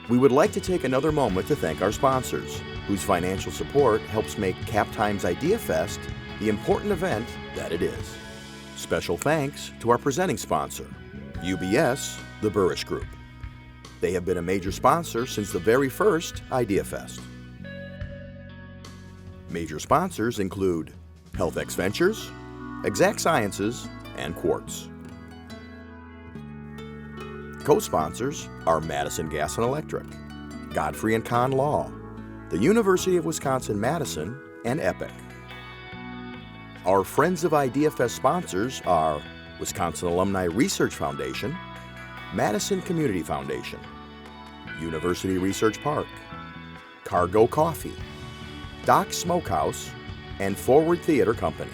We would like to take another moment to thank our sponsors, whose financial support helps make Cap Times Idea Fest the important event that it is. Special thanks to our presenting sponsor, UBS, the Burrish Group. They have been a major sponsor since the very first Idea Fest. Major sponsors include HealthX Ventures, Exact Sciences, and Quartz. Co-sponsors are Madison Gas and Electric, Godfrey & Kahn Law, the University of Wisconsin-Madison, and Epic. Our Friends of Idea Fest sponsors are Wisconsin Alumni Research Foundation, Madison Community Foundation, University Research Park, Cargo Coffee, Doc Smokehouse, and Forward Theater Company.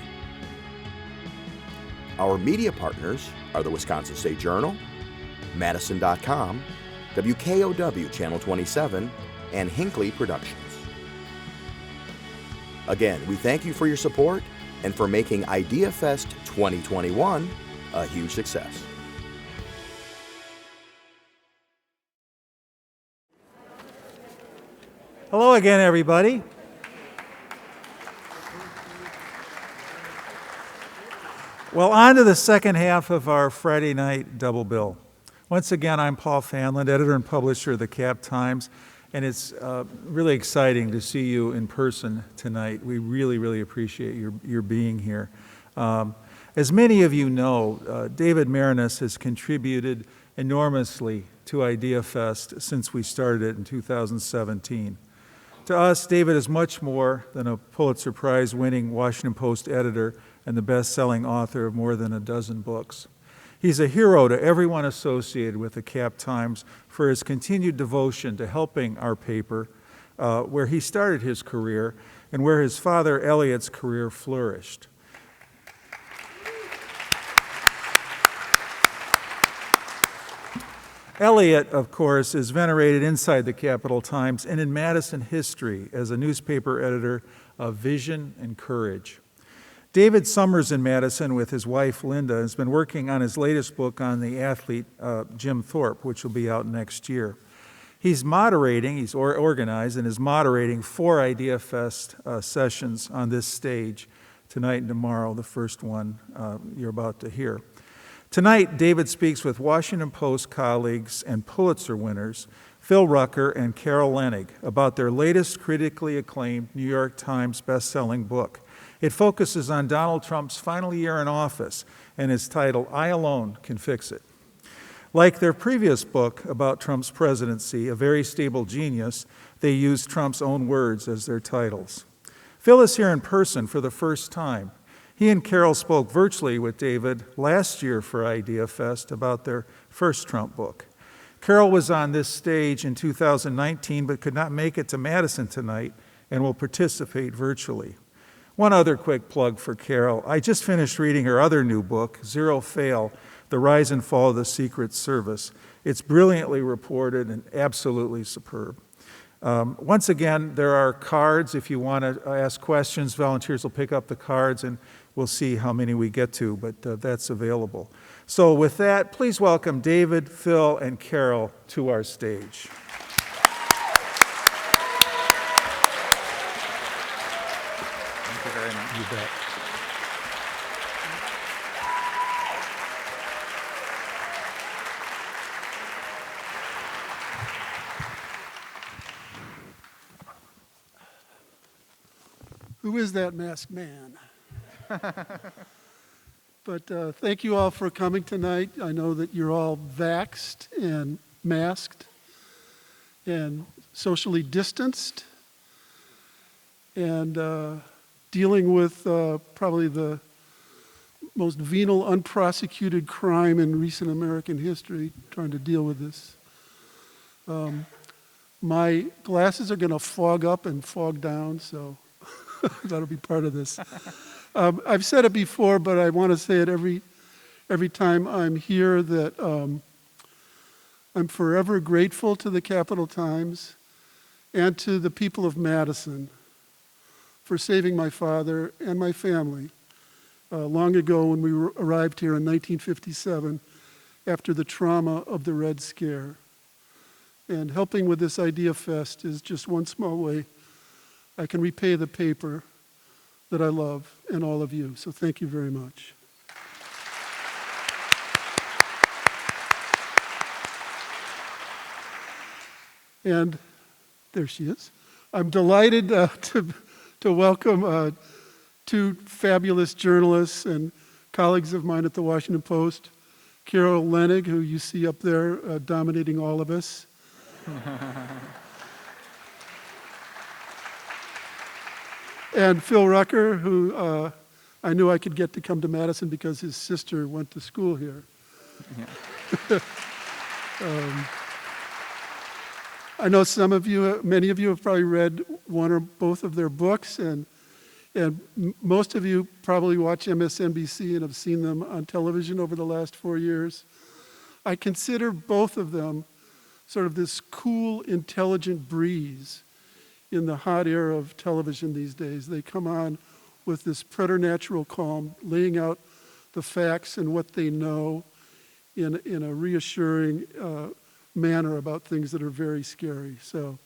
Our media partners are the Wisconsin State Journal, Madison.com, WKOW Channel 27, and Hinckley Productions. Again, we thank you for your support and for making Idea Fest 2021 a huge success. Hello again, everybody. Well, on to the second half of our Friday night double bill. Once again, I'm Paul Fanlund, editor and publisher of the Cap Times, and it's really exciting to see you in person tonight. We really appreciate your being here. As many of you know, David Maraniss has contributed enormously to Idea Fest since we started it in 2017. To us, David is much more than a Pulitzer-prize winning Washington Post editor and the best-selling author of more than a dozen books. He's a hero to everyone associated with the Cap Times for his continued devotion to helping our paper, where he started his career and where his father Eliot's career flourished. Eliot, of course, is venerated inside the Capital Times and in Madison history as a newspaper editor of vision and courage. David summers in Madison with his wife, Linda, has been working on his latest book on the athlete, Jim Thorpe, which will be out next year. He's organized and is moderating 4 Idea Fest sessions on this stage tonight and tomorrow, the first one you're about to hear. Tonight, David speaks with Washington Post colleagues and Pulitzer winners, Phil Rucker and Carol Leonnig, about their latest critically acclaimed New York Times best-selling book. It focuses on Donald Trump's final year in office and is titled, "I Alone Can Fix It." Like their previous book about Trump's presidency, A Very Stable Genius, they use Trump's own words as their titles. Phil is here in person for the first time. He and Carol spoke virtually with David last year for Idea Fest about their first Trump book. Carol was on this stage in 2019 but could not make it to Madison tonight and will participate virtually. One other quick plug for Carol. I just finished reading her other new book, Zero Fail, The Rise and Fall of the Secret Service. It's brilliantly reported and absolutely superb. Once again, there are cards. If you want to ask questions, volunteers will pick up the cards and we'll see how many we get to, but that's available. So with that, please welcome David, Phil, and Carol to our stage. You bet. Who is that masked man? But thank you all for coming tonight. I know that you're all vaxxed and masked and socially distanced and dealing with probably the most venal, unprosecuted crime in recent American history, trying to deal with this. My glasses are going to fog up and fog down, so that'll be part of this. I've said it before, but I want to say it every time I'm here that I'm forever grateful to the Capital Times and to the people of Madison for saving my father and my family long ago when we arrived here in 1957 after the trauma of the Red Scare. And helping with this Idea Fest is just one small way I can repay the paper that I love and all of you. So thank you very much. And there she is. I'm delighted to welcome two fabulous journalists and colleagues of mine at the Washington Post, Carol Leonnig, who you see up there dominating all of us. And Phil Rucker, who I knew I could get to come to Madison because his sister went to school here. Yeah. I know some of you, many of you have probably read one or both of their books, and most of you probably watch MSNBC and have seen them on television over the last 4 years. I consider both of them sort of this cool, intelligent breeze in the hot air of television these days. They come on with this preternatural calm, laying out the facts and what they know in a reassuring manner about things that are very scary. So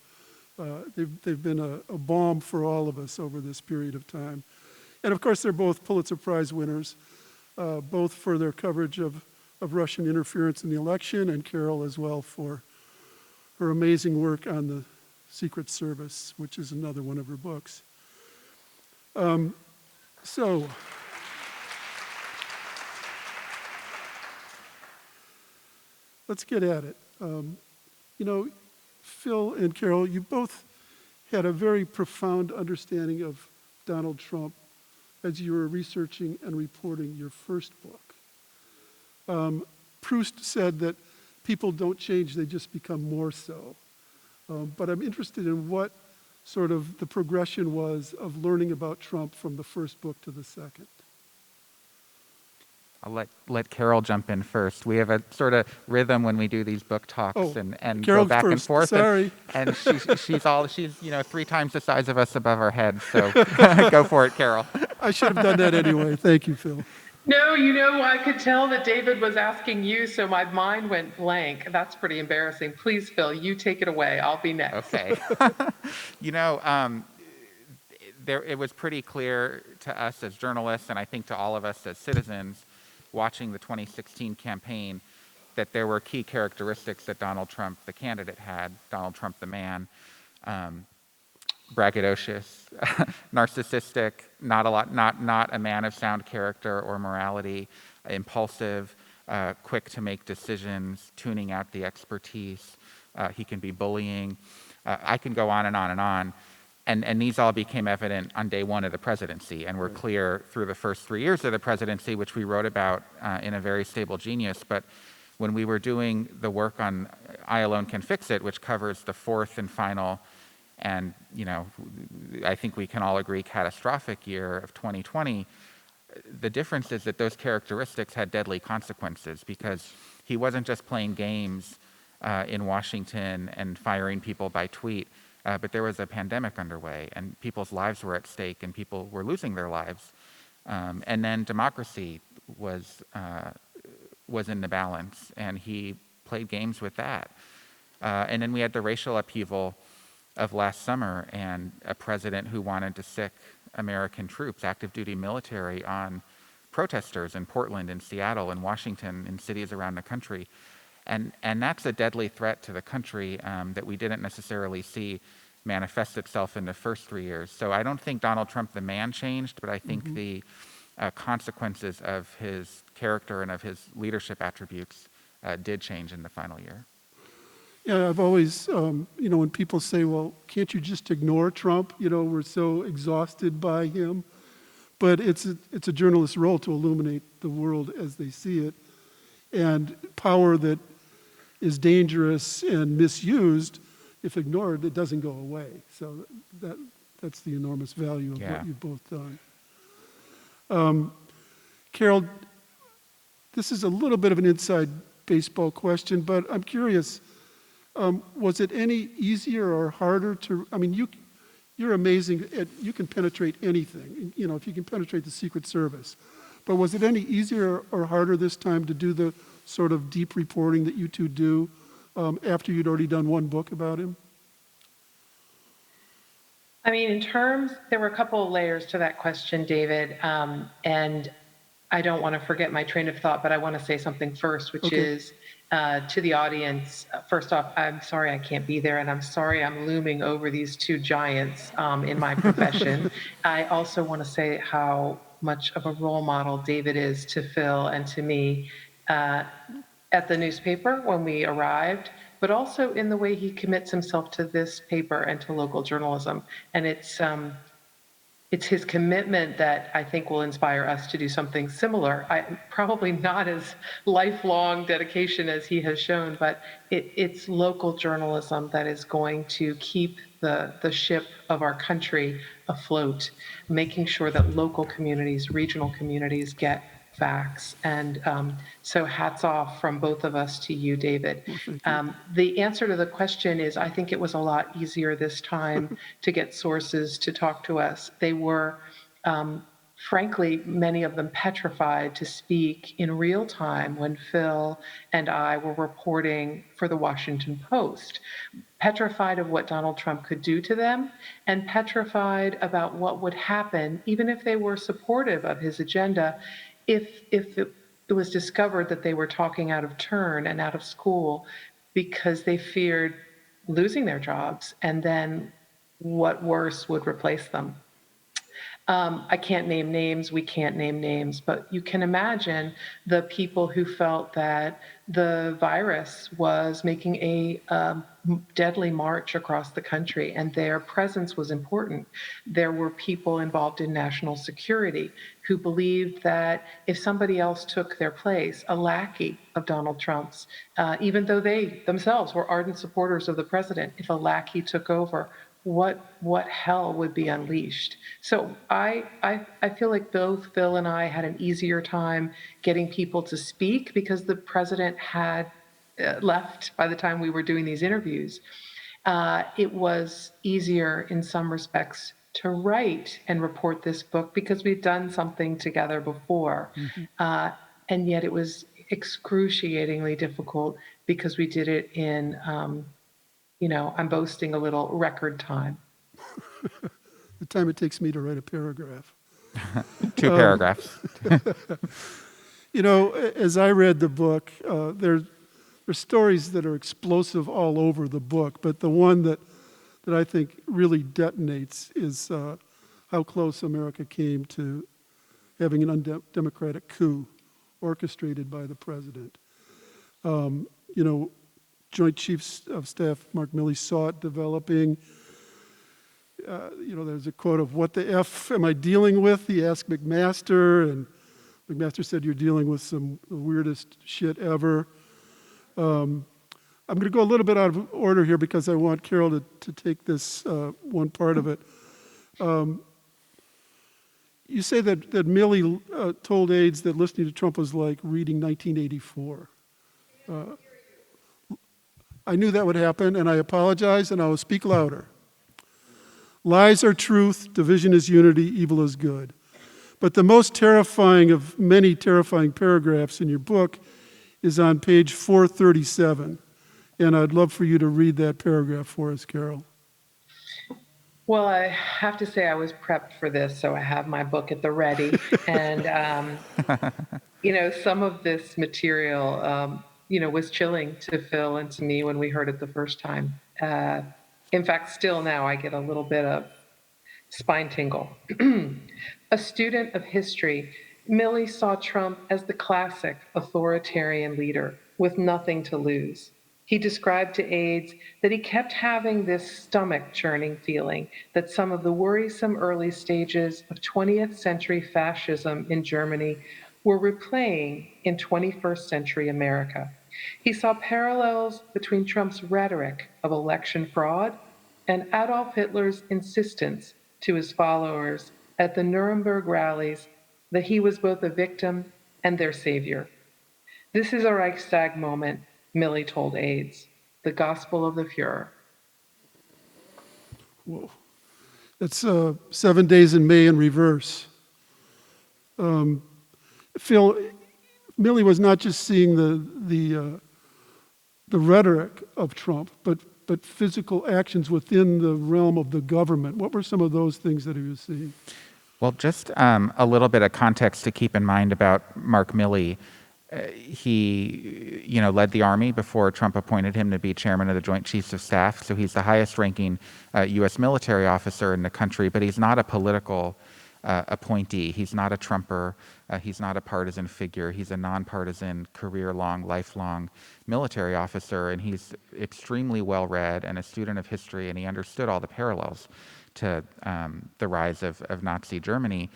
they've been a balm for all of us over this period of time. And of course, they're both Pulitzer-prize winners, both for their coverage of Russian interference in the election, and Carol as well for her amazing work on the Secret Service, which is another one of her books. So let's get at it. You know, Phil and Carol, you both had a very profound understanding of Donald Trump as you were researching and reporting your first book. Proust said that people don't change, they just become more so. But I'm interested in what sort of the progression was of learning about Trump from the first book to the second. I'll let Carol jump in first. We have a sort of rhythm when we do these book talks and Carol go back first. and forth. Sorry. And she's 3 times the size of us above our heads. So go for it, Carol. I should have done that anyway. Thank you, Phil. No, I could tell that David was asking you, so my mind went blank. That's pretty embarrassing. Please, Phil, you take it away. I'll be next. Okay. It was pretty clear to us as journalists, and I think to all of us as citizens, watching the 2016 campaign, that there were key characteristics that Donald Trump, the candidate, had. Donald Trump, the man, braggadocious, narcissistic, not a man of sound character or morality, impulsive, quick to make decisions, tuning out the expertise. He can be bullying. I can go on and on and on. And these all became evident on day one of the presidency and were clear through the first 3 years of the presidency, which we wrote about in A Very Stable Genius. But when we were doing the work on I Alone Can Fix It, which covers the fourth and final and, I think we can all agree, catastrophic year of 2020, the difference is that those characteristics had deadly consequences because he wasn't just playing games in Washington and firing people by tweet. But there was a pandemic underway, and people's lives were at stake, and people were losing their lives. And then democracy was in the balance, and he played games with that. And then we had the racial upheaval of last summer, and a president who wanted to sic American troops, active duty military, on protesters in Portland, in Seattle, in Washington, in cities around the country. And that's a deadly threat to the country that we didn't necessarily see manifest itself in the first 3 years. So I don't think Donald Trump, the man, changed, but I think the consequences of his character and of his leadership attributes did change in the final year. Yeah, I've always, when people say, well, can't you just ignore Trump? We're so exhausted by him. But it's a journalist's role to illuminate the world as they see it. And power that is dangerous and misused, if ignored, it doesn't go away. So that's the enormous value of what you've both done. Carol, this is a little bit of an inside baseball question, but I'm curious, was it any easier or harder to, you're amazing, you can penetrate anything, if you can penetrate the Secret Service. But was it any easier or harder this time to do the sort of deep reporting that you two do after you'd already done one book about him? I mean, there were a couple of layers to that question, David, and I don't want to forget my train of thought, but I want to say something first, which is to the audience. First off, I'm sorry I can't be there, and I'm sorry I'm looming over these two giants in my profession. I also want to say how much of a role model David is to Phil and to me at the newspaper when we arrived, but also in the way he commits himself to this paper and to local journalism. And it's his commitment that I think will inspire us to do something similar. Probably not as lifelong dedication as he has shown, but it's local journalism that is going to keep the ship of our country afloat, making sure that local communities, regional communities get facts. And so hats off from both of us to you, David. The answer to the question is, I think it was a lot easier this time to get sources to talk to us. They were, frankly, many of them petrified to speak in real time when Phil and I were reporting for the Washington Post. Petrified of what Donald Trump could do to them, and petrified about what would happen, even if they were supportive of his agenda, if it was discovered that they were talking out of turn and out of school because they feared losing their jobs and then what worse would replace them. I can't name names, we can't name names, but you can imagine the people who felt that the virus was making a deadly march across the country and their presence was important. There were people involved in national security who believed that if somebody else took their place, a lackey of Donald Trump's, even though they themselves were ardent supporters of the president, if a lackey took over, what hell would be unleashed? So I feel like both Phil and I had an easier time getting people to speak because the president had left by the time we were doing these interviews. It was easier in some respects to write and report this book because we've done something together before. And yet it was excruciatingly difficult because we did it in I'm boasting a little, record time. The time it takes me to write a paragraph. 2 paragraphs. As I read the book, there's stories that are explosive all over the book, but the one that I think really detonates is how close America came to having an undemocratic coup orchestrated by the president. Joint Chiefs of Staff Mark Milley saw it developing. There's a quote of, "What the F am I dealing with?" He asked McMaster, and McMaster said, "You're dealing with some weirdest shit ever." I'm going to go a little bit out of order here because I want Carol to take this one part of it. You say that Milley told aides that listening to Trump was like reading 1984. I knew that would happen, and I apologize, and I will speak louder. Lies are truth, division is unity, evil is good. But the most terrifying of many terrifying paragraphs in your book is on page 437, and I'd love for you to read that paragraph for us, Carol. Well, I have to say I was prepped for this, so I have my book at the ready. And, some of this material, was chilling to Phil and to me when we heard it the first time. In fact, still now I get a little bit of spine tingle. A student of history, Milley saw Trump as the classic authoritarian leader with nothing to lose. He described to aides that he kept having this stomach-churning feeling that some of the worrisome early stages of 20th century fascism in Germany were replaying in 21st century America. He saw parallels between Trump's rhetoric of election fraud and Adolf Hitler's insistence to his followers at the Nuremberg rallies that he was both a victim and their savior. This is a Reichstag moment, Milley told aides, the gospel of the Fuhrer. Whoa. That's 7 days in May in reverse. Phil, Milley was not just seeing the the rhetoric of Trump, but physical actions within the realm of the government. What were some of those things that he was seeing? Well, just a little bit of context to keep in mind about Mark Milley. He, led the Army before Trump appointed him to be chairman of the Joint Chiefs of Staff. So he's the highest-ranking U.S. military officer in the country, but he's not a political appointee. He's not a Trumper. He's not a partisan figure. He's a nonpartisan, career-long, lifelong military officer, and he's extremely well-read and a student of history, and he understood all the parallels to the rise of Nazi Germany.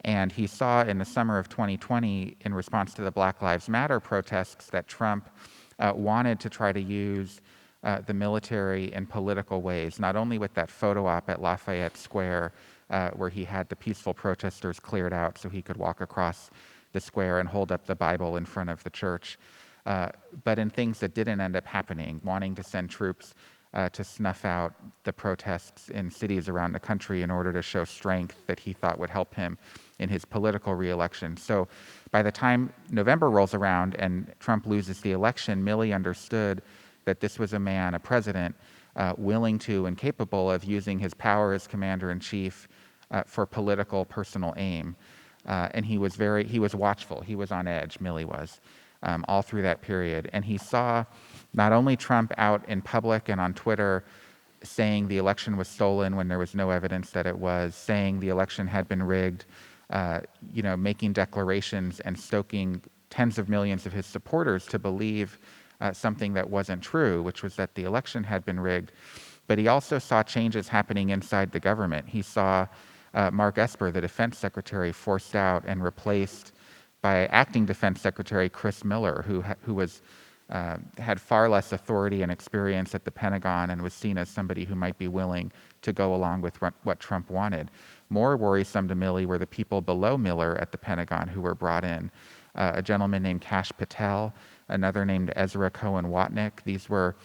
And he saw in the summer of 2020, in response to the Black Lives Matter protests, that Trump wanted to try to use the military in political ways, not only with that photo op at Lafayette Square, where he had the peaceful protesters cleared out so he could walk across the square and hold up the Bible in front of the church, but in things that didn't end up happening, wanting to send troops to snuff out the protests in cities around the country in order to show strength that he thought would help him in his political reelection. So by the time November rolls around and Trump loses the election, Milley understood that this was a man, a president, willing to and capable of using his power as commander-in-chief for political, personal aim. And he was watchful. He was on edge, Milley was, all through that period. And he saw not only Trump out in public and on Twitter saying the election was stolen when there was no evidence that it was, saying the election had been rigged, making declarations and stoking tens of millions of his supporters to believe something that wasn't true, which was that the election had been rigged. But he also saw changes happening inside the government. He saw Mark Esper, the defense secretary, forced out and replaced by acting defense secretary Chris Miller, who was had far less authority and experience at the Pentagon and was seen as somebody who might be willing to go along with what Trump wanted. More worrisome to Milley were the people below Miller at the Pentagon who were brought in. A gentleman named Kash Patel, another named Ezra Cohen Watnick. These were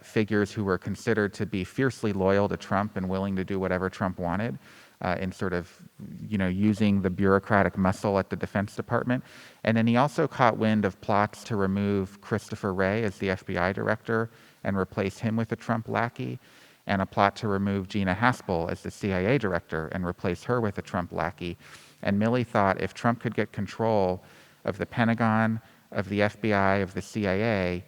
figures who were considered to be fiercely loyal to Trump and willing to do whatever Trump wanted in sort of, using the bureaucratic muscle at the Defense Department. And then he also caught wind of plots to remove Christopher Wray as the FBI director and replace him with a Trump lackey, and a plot to remove Gina Haspel as the CIA director and replace her with a Trump lackey. And Milley thought if Trump could get control of the Pentagon, of the FBI, of the CIA,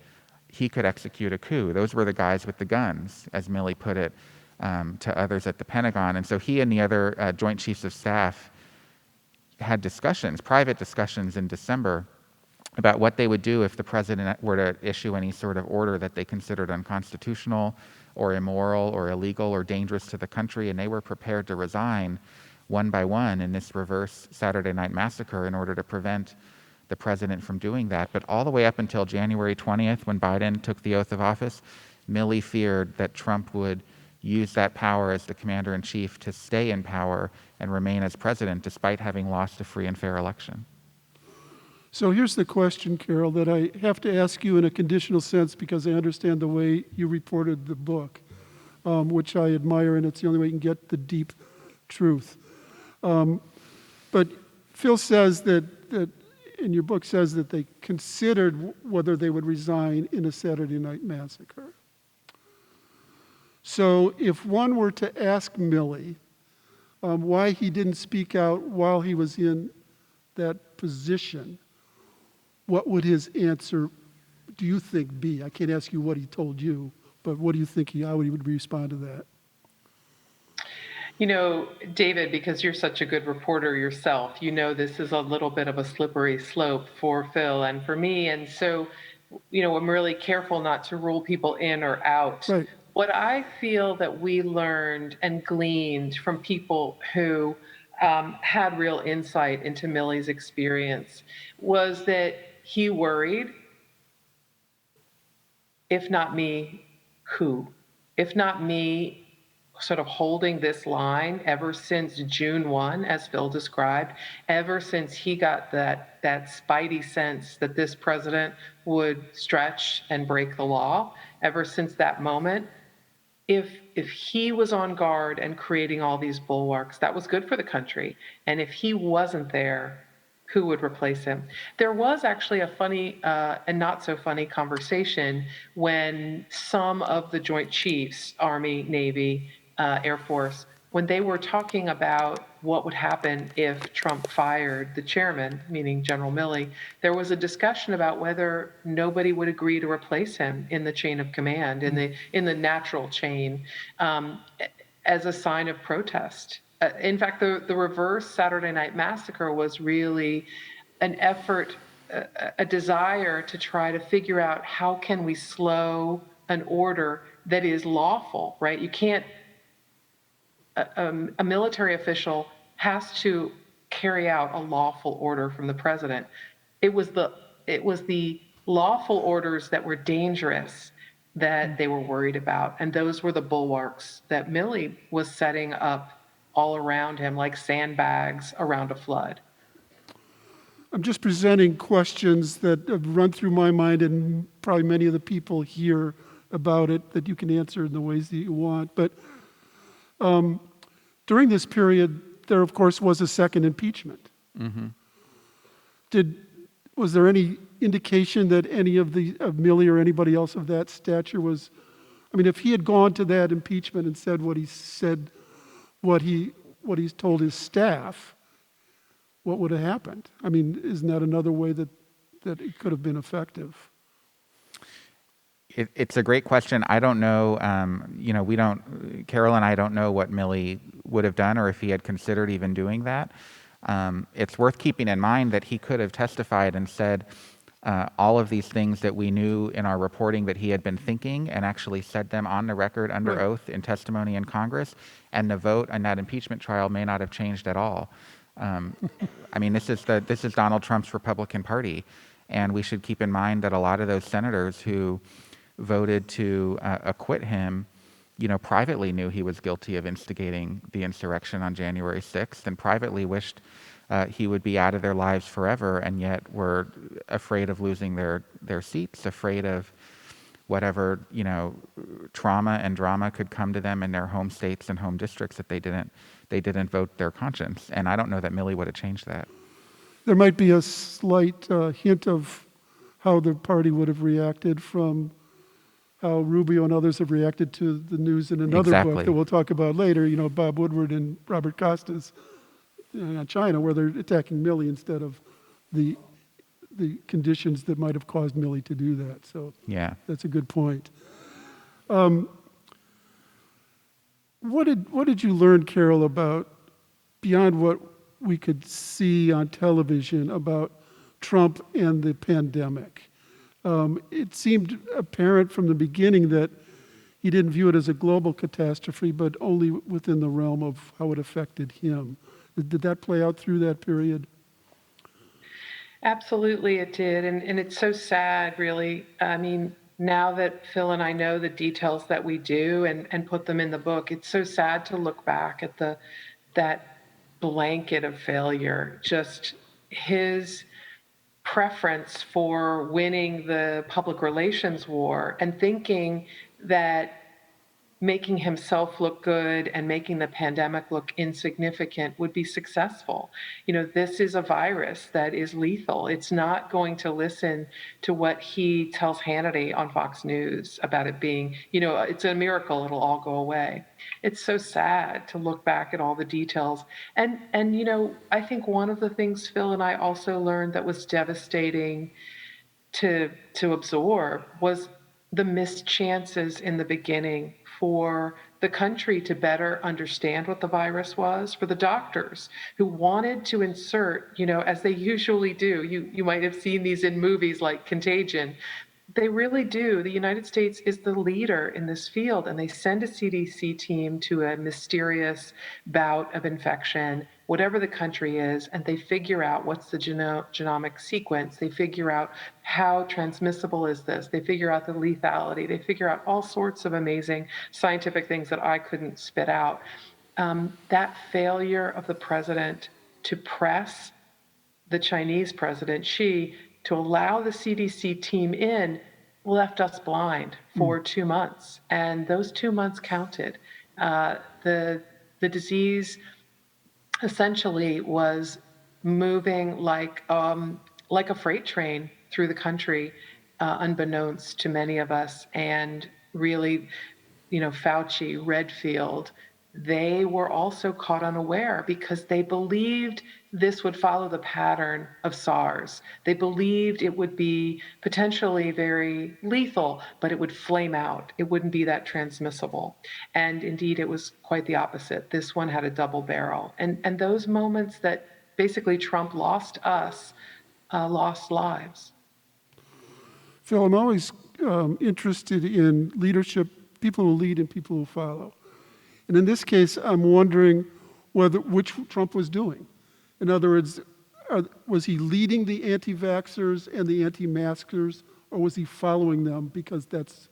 he could execute a coup. Those were the guys with the guns, as Milley put it to others at the Pentagon. And so he and the other Joint Chiefs of Staff had discussions, private discussions in December about what they would do if the president were to issue any sort of order that they considered unconstitutional or immoral or illegal or dangerous to the country. And they were prepared to resign one by one in this reverse Saturday Night Massacre in order to prevent the president from doing that. But all the way up until January 20th, when Biden took the oath of office, Milley feared that Trump would use that power as the commander-in-chief to stay in power and remain as president despite having lost a free and fair election. So here's the question, Carol, that I have to ask you in a conditional sense because I understand the way you reported the book, which I admire, and it's the only way you can get the deep truth. But Phil says that in your book says that they considered whether they would resign in a Saturday Night Massacre. So if one were to ask Milley why he didn't speak out while he was in that position, what would his answer, do you think, be? I can't ask you what he told you, but what do you think how he would respond to that? David, because you're such a good reporter yourself, this is a little bit of a slippery slope for Phil and for me. And so, I'm really careful not to rule people in or out. Right. What I feel that we learned and gleaned from people who had real insight into Milley's experience was that he worried, if not me, who? If not me, sort of holding this line ever since June 1, as Phil described, ever since he got that spidey sense that this president would stretch and break the law, ever since that moment, if he was on guard and creating all these bulwarks, that was good for the country. And if he wasn't there, who would replace him. There was actually a funny and not so funny conversation when some of the Joint Chiefs, Army, Navy, Air Force, when they were talking about what would happen if Trump fired the chairman, meaning General Milley, there was a discussion about whether nobody would agree to replace him in the chain of command, in the natural chain, as a sign of protest. In fact, the reverse Saturday Night Massacre was really an effort, a desire to try to figure out how can we slow an order that is lawful, right? You can't, a military official has to carry out a lawful order from the president. It was the lawful orders that were dangerous that they were worried about, and those were the bulwarks that Milley was setting up all around him, like sandbags around a flood. I'm just presenting questions that have run through my mind and probably many of the people here about it that you can answer in the ways that you want. But during this period, there, of course, was a second impeachment. Mm-hmm. Was there any indication that any of Milley or anybody else of that stature was, I mean, if he had gone to that impeachment and said what he said, what he's told his staff, what would have happened? I mean, isn't that another way that it could have been effective? It's a great question. I don't know, Carol and I don't know what Milley would have done or if he had considered even doing that. It's worth keeping in mind that he could have testified and said all of these things that we knew in our reporting that he had been thinking and actually said them on the record under oath in testimony in Congress, and the vote on that impeachment trial may not have changed at all. I mean, this is Donald Trump's Republican Party, and we should keep in mind that a lot of those senators who voted to acquit him, privately knew he was guilty of instigating the insurrection on January 6th and privately wished he would be out of their lives forever, and yet were afraid of losing their seats, afraid of whatever, trauma and drama could come to them in their home states and home districts if they didn't vote their conscience. And I don't know that Milley would have changed that. There might be a slight hint of how the party would have reacted from how Rubio and others have reacted to the news in another book that we'll talk about later, Bob Woodward and Robert Costas on China, where they're attacking Milley instead of the conditions that might have caused Milley to do that. So yeah, that's a good point. What did you learn, Carol, about, beyond what we could see on television, about Trump and the pandemic? It seemed apparent from the beginning that he didn't view it as a global catastrophe, but only within the realm of how it affected him. Did that play out through that period? Absolutely, it did. And it's so sad, really. I mean, now that Phil and I know the details that we do and put them in the book, it's so sad to look back at that blanket of failure, just his preference for winning the public relations war and thinking that making himself look good and making the pandemic look insignificant would be successful. This is a virus that is lethal. It's not going to listen to what he tells Hannity on Fox News about it being, it's a miracle, it'll all go away. It's so sad to look back at all the details. And I think one of the things Phil and I also learned that was devastating to absorb was the missed chances in the beginning for the country to better understand what the virus was, for the doctors who wanted to insert, as they usually do. You might have seen these in movies like Contagion. They really do. The United States is the leader in this field, and they send a CDC team to a mysterious bout of infection, whatever the country is, and they figure out what's the genomic sequence. They figure out how transmissible is this. They figure out the lethality. They figure out all sorts of amazing scientific things that I couldn't spit out. That failure of the president to press the Chinese president, Xi, to allow the CDC team in left us blind for 2 months. And those 2 months counted. The disease essentially was moving like a freight train through the country, unbeknownst to many of us. And really, Fauci, Redfield, they were also caught unaware because they believed this would follow the pattern of SARS. They believed it would be potentially very lethal, but it would flame out. It wouldn't be that transmissible. And indeed, it was quite the opposite. This one had a double barrel. And those moments that basically Trump lost us, lost lives. Phil, I'm always interested in leadership, people who lead and people who follow. And in this case, I'm wondering which Trump was doing. In other words, was he leading the anti-vaxxers and the anti-maskers, or was he following them because that's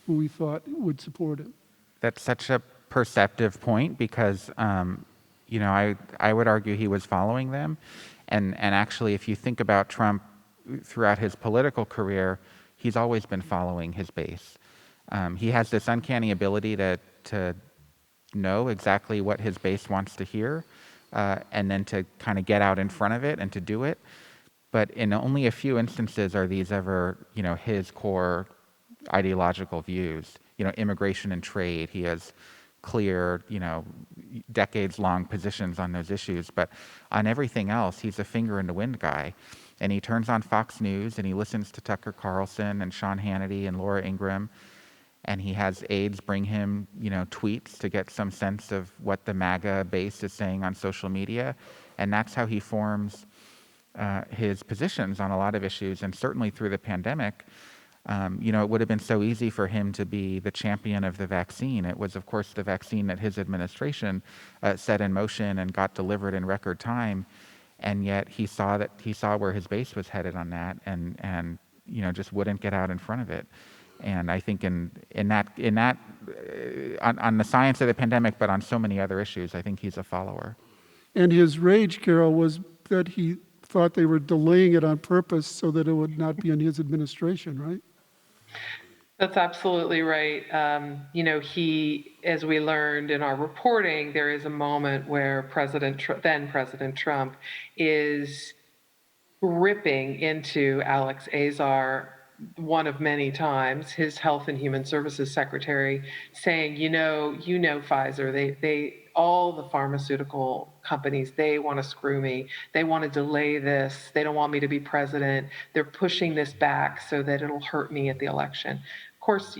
who he thought would support him? That's such a perceptive point because, I would argue he was following them. And actually, if you think about Trump throughout his political career, he's always been following his base. He has this uncanny ability to know exactly what his base wants to hear, and then to kind of get out in front of it and to do it. But in only a few instances are these ever, his core ideological views. Immigration and trade, he has clear, decades-long positions on those issues. But on everything else, he's a finger in the wind guy. And he turns on Fox News and he listens to Tucker Carlson and Sean Hannity and Laura Ingraham. And he has aides bring him, tweets to get some sense of what the MAGA base is saying on social media. And that's how he forms his positions on a lot of issues. And certainly through the pandemic, it would have been so easy for him to be the champion of the vaccine. It was, of course, the vaccine that his administration set in motion and got delivered in record time. And yet he saw where his base was headed on that, and just wouldn't get out in front of it. And I think on the science of the pandemic, but on so many other issues, I think he's a follower. And his rage, Carol, was that he thought they were delaying it on purpose so that it would not be in his administration, right? That's absolutely right. He, as we learned in our reporting, there is a moment where then President Trump is ripping into Alex Azar, one of many times, his Health and Human Services Secretary, saying, Pfizer, all the pharmaceutical companies, they want to screw me. They want to delay this. They don't want me to be president. They're pushing this back so that it'll hurt me at the election. Of course,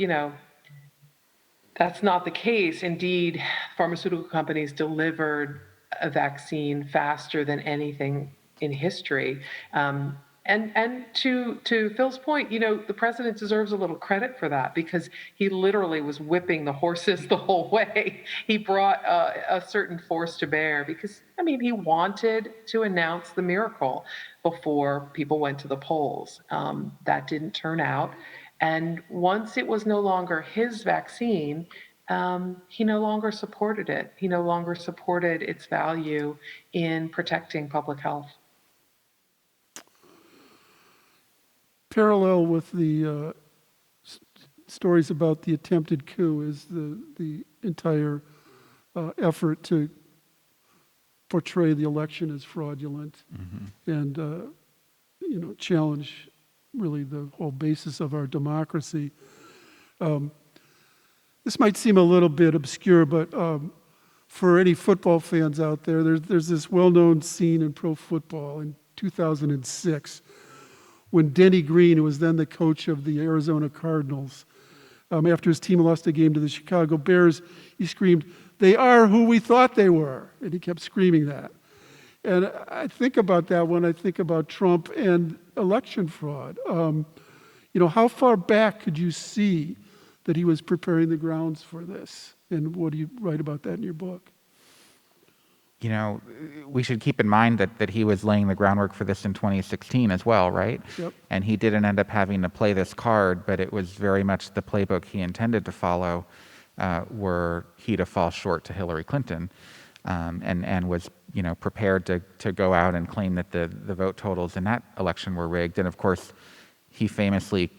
that's not the case. Indeed, pharmaceutical companies delivered a vaccine faster than anything in history. And to Phil's point, the president deserves a little credit for that because he literally was whipping the horses the whole way. He brought a certain force to bear because, he wanted to announce the miracle before people went to the polls. That didn't turn out. And once it was no longer his vaccine, he no longer supported it. He no longer supported its value in protecting public health. Parallel with the stories about the attempted coup is the entire effort to portray the election as fraudulent and challenge really the whole basis of our democracy. This might seem a little bit obscure, but for any football fans out there, there's this well-known scene in pro football in 2006 when Denny Green, who was then the coach of the Arizona Cardinals, after his team lost a game to the Chicago Bears, he screamed, "They are who we thought they were." And he kept screaming that. And I think about that when I think about Trump and election fraud. How far back could you see that he was preparing the grounds for this? And what do you write about that in your book? We should keep in mind that he was laying the groundwork for this in 2016 as well, right? Yep. And he didn't end up having to play this card, but it was very much the playbook he intended to follow were he to fall short to Hillary Clinton, and was prepared to go out and claim that the vote totals in that election were rigged. And of course, he famously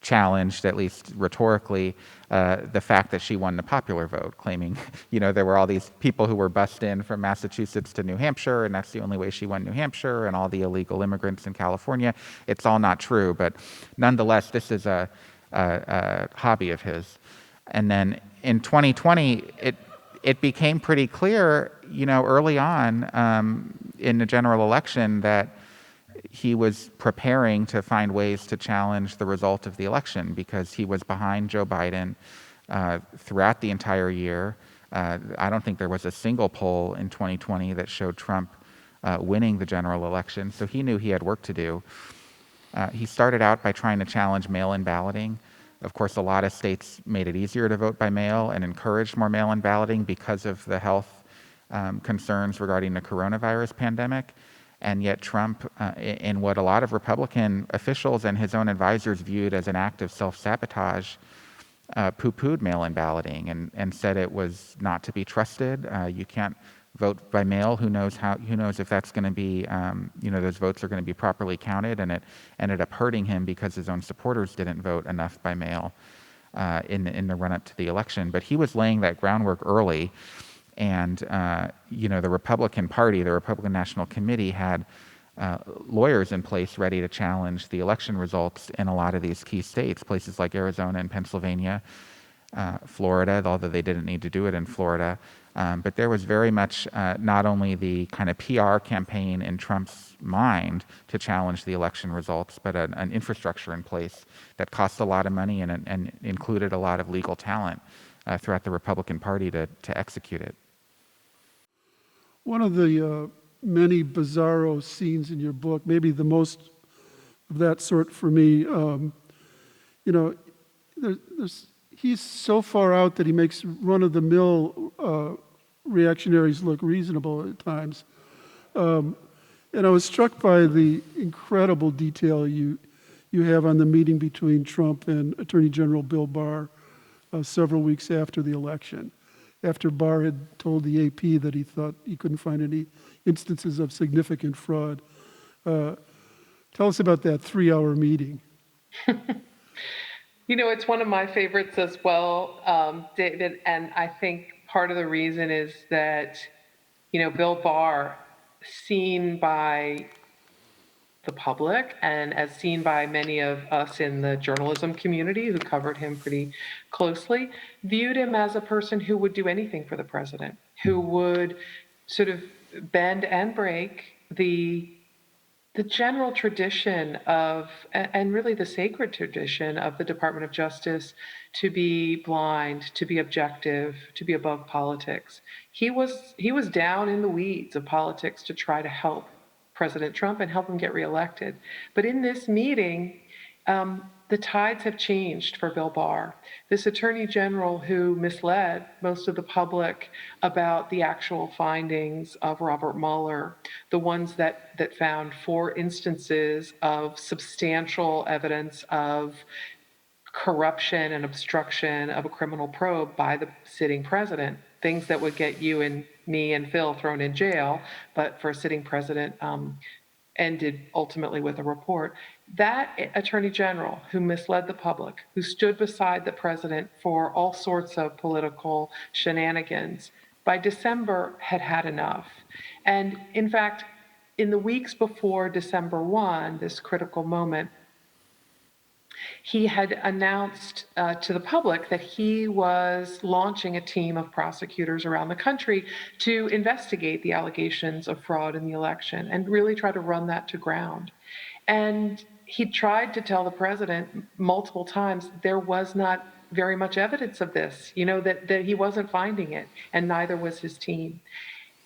challenged, at least rhetorically, the fact that she won the popular vote, claiming, there were all these people who were bussed in from Massachusetts to New Hampshire, and that's the only way she won New Hampshire, and all the illegal immigrants in California. It's all not true, but nonetheless, this is a hobby of his. And then in 2020, it became pretty clear, early on in the general election that he was preparing to find ways to challenge the result of the election because he was behind Joe Biden throughout the entire year. I don't think there was a single poll in 2020 that showed Trump winning the general election, so he knew he had work to do. He started out by trying to challenge mail-in balloting. Of course, a lot of states made it easier to vote by mail and encouraged more mail-in balloting because of the health concerns regarding the coronavirus pandemic. And yet Trump, in what a lot of Republican officials and his own advisors viewed as an act of self-sabotage, poo-pooed mail-in balloting and said it was not to be trusted. You can't vote by mail. Who knows if that's going to be, those votes are going to be properly counted. And it ended up hurting him because his own supporters didn't vote enough by mail in the run-up to the election. But he was laying that groundwork early. And, the Republican Party, the Republican National Committee had lawyers in place ready to challenge the election results in a lot of these key states, places like Arizona and Pennsylvania, Florida, although they didn't need to do it in Florida. But there was very much not only the kind of PR campaign in Trump's mind to challenge the election results, but an infrastructure in place that cost a lot of money and included a lot of legal talent throughout the Republican Party to execute it. One of the many bizarro scenes in your book, maybe the most of that sort for me, he's so far out that he makes run-of-the-mill reactionaries look reasonable at times. And I was struck by the incredible detail you have on the meeting between Trump and Attorney General Bill Barr several weeks after the election, after Barr had told the AP that he thought he couldn't find any instances of significant fraud. Tell us about that 3-hour meeting. It's one of my favorites as well, David, and I think part of the reason is that, Bill Barr, seen by the public and as seen by many of us in the journalism community who covered him pretty closely, viewed him as a person who would do anything for the president, who would sort of bend and break the general tradition of, and really the sacred tradition of the Department of Justice to be blind, to be objective, to be above politics. He was down in the weeds of politics to try to help President Trump and help him get reelected. But in this meeting, the tides have changed for Bill Barr. This attorney general who misled most of the public about the actual findings of Robert Mueller, the ones that found 4 instances of substantial evidence of corruption and obstruction of a criminal probe by the sitting president, things that would get you and me and Phil thrown in jail, but for a sitting president, ended ultimately with a report. That attorney general who misled the public, who stood beside the president for all sorts of political shenanigans, by December had enough. And in fact, in the weeks before December 1, this critical moment, he had announced to the public that he was launching a team of prosecutors around the country to investigate the allegations of fraud in the election and really try to run that to ground. And he tried to tell the president multiple times there was not very much evidence of this, that he wasn't finding it, and neither was his team.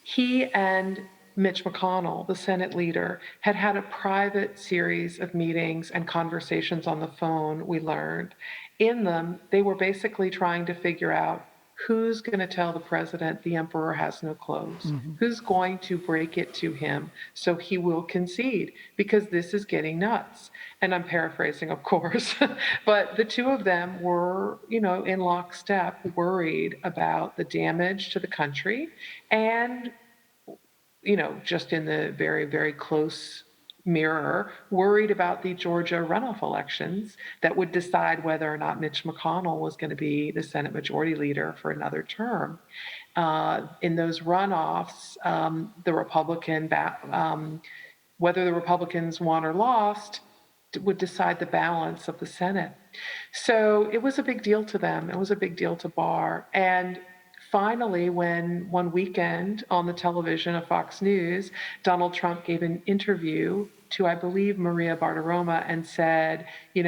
He and Mitch McConnell, the Senate leader, had a private series of meetings and conversations on the phone, we learned. In them, they were basically trying to figure out who's going to tell the president the emperor has no clothes, who's going to break it to him so he will concede, because this is getting nuts. And I'm paraphrasing, of course, but the two of them were, in lockstep, worried about the damage to the country and just in the very, very close Mirror worried about the Georgia runoff elections that would decide whether or not Mitch McConnell was going to be the Senate Majority Leader for another term. In those runoffs, whether the Republicans won or lost would decide the balance of the Senate. So it was a big deal to them. It was a big deal to Barr. And finally, when one weekend on the television of Fox News, Donald Trump gave an interview to, I believe, Maria Bartiromo and said, he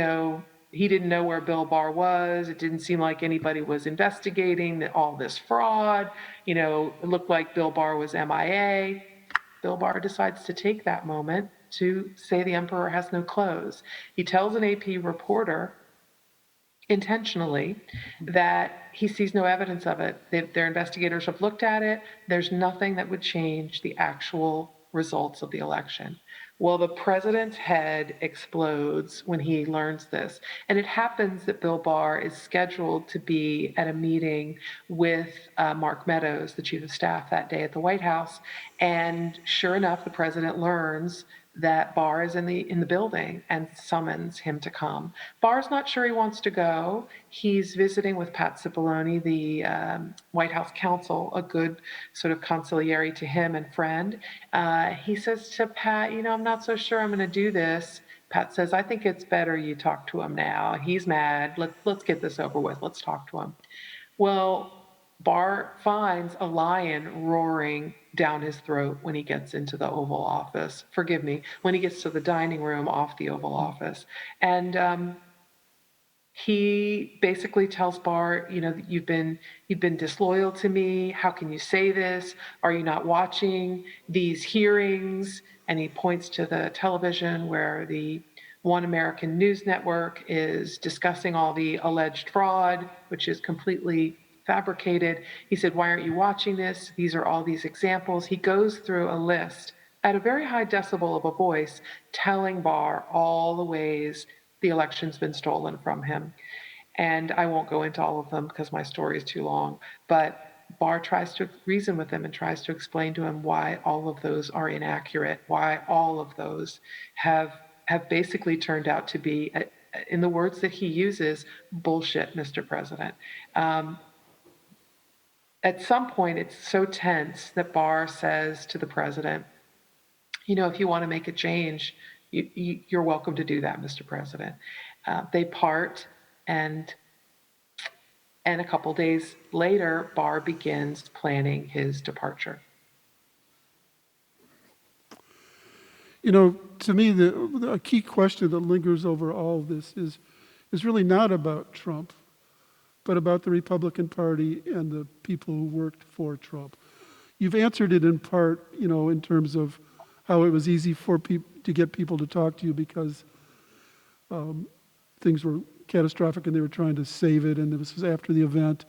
didn't know where Bill Barr was. It didn't seem like anybody was investigating all this fraud. It looked like Bill Barr was MIA. Bill Barr decides to take that moment to say the emperor has no clothes. He tells an AP reporter intentionally that he sees no evidence of it. Their investigators have looked at it. There's nothing that would change the actual results of the election. Well, the president's head explodes when he learns this. And it happens that Bill Barr is scheduled to be at a meeting with Mark Meadows, the chief of staff, that day at the White House. And sure enough, the president learns that Barr is in the building and summons him to come. Barr's not sure he wants to go. He's visiting with Pat Cipollone, the White House counsel, a good sort of consigliere to him and friend. He says to Pat, I'm not so sure I'm going to do this. Pat says, I think it's better you talk to him now. He's mad. Let's get this over with. Let's talk to him. Well, Barr finds a lion roaring down his throat when he gets into the Oval Office. Forgive me, when he gets to the dining room off the Oval Office. And he basically tells Barr, you've been disloyal to me. How can you say this? Are you not watching these hearings? And he points to the television where the One American News Network is discussing all the alleged fraud, which is completely fabricated. He said, why aren't you watching this? These are all these examples. He goes through a list at a very high decibel of a voice, telling Barr all the ways the election's been stolen from him. And I won't go into all of them because my story is too long, but Barr tries to reason with him and tries to explain to him why all of those are inaccurate, why all of those have basically turned out to be, in the words that he uses, bullshit, Mr. President. At some point, it's so tense that Barr says to the president, if you want to make a change, you're welcome to do that, Mr. President. They part, and a couple days later, Barr begins planning his departure. To me, the key question that lingers over all of this is really not about Trump, but about the Republican Party and the people who worked for Trump. You've answered it in part, in terms of how it was easy for people to get people to talk to you because things were catastrophic and they were trying to save it, and this was after the event.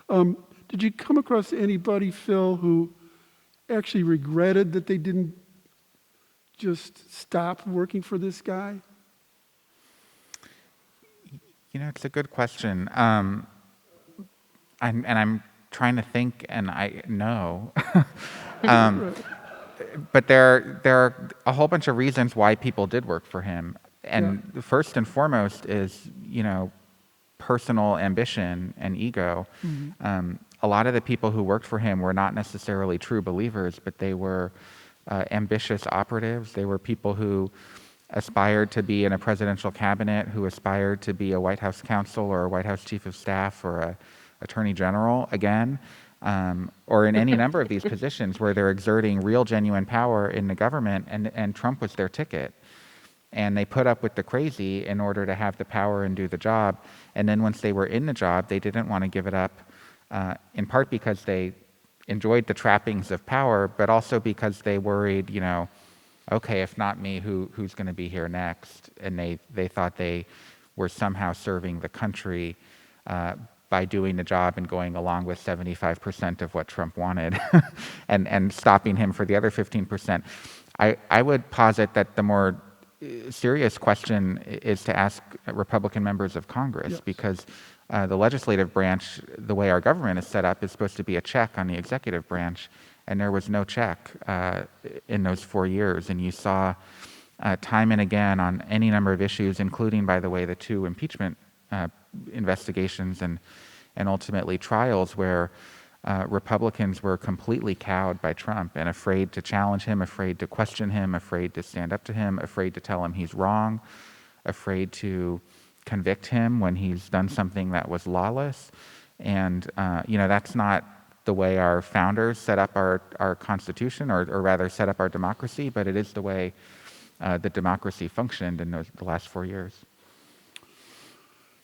Did you come across anybody, Phil, who actually regretted that they didn't just stop working for this guy? It's a good question. I'm trying to think, and I know. But there are a whole bunch of reasons why people did work for him. And first and foremost is, personal ambition and ego. Mm-hmm. A lot of the people who worked for him were not necessarily true believers, but they were ambitious operatives. They were people who aspired to be in a presidential cabinet, who aspired to be a White House counsel or a White House chief of staff or a attorney general again, or in any number of these positions where they're exerting real, genuine power in the government, and Trump was their ticket. And they put up with the crazy in order to have the power and do the job. And then once they were in the job, they didn't want to give it up, in part because they enjoyed the trappings of power, but also because they worried, okay, if not me, who's going to be here next? And they thought they were somehow serving the country by doing the job and going along with 75% of what Trump wanted and stopping him for the other 15%. I would posit that the more serious question is to ask Republican members of Congress, yes, because the legislative branch, the way our government is set up, is supposed to be a check on the executive branch, and there was no check in those 4 years. And you saw time and again on any number of issues, including, by the way, the 2 impeachment investigations and ultimately trials where Republicans were completely cowed by Trump and afraid to challenge him, afraid to question him, afraid to stand up to him, afraid to tell him he's wrong, afraid to convict him when he's done something that was lawless. And that's not the way our founders set up our Constitution, or rather set up our democracy, but it is the way the democracy functioned in the last 4 years.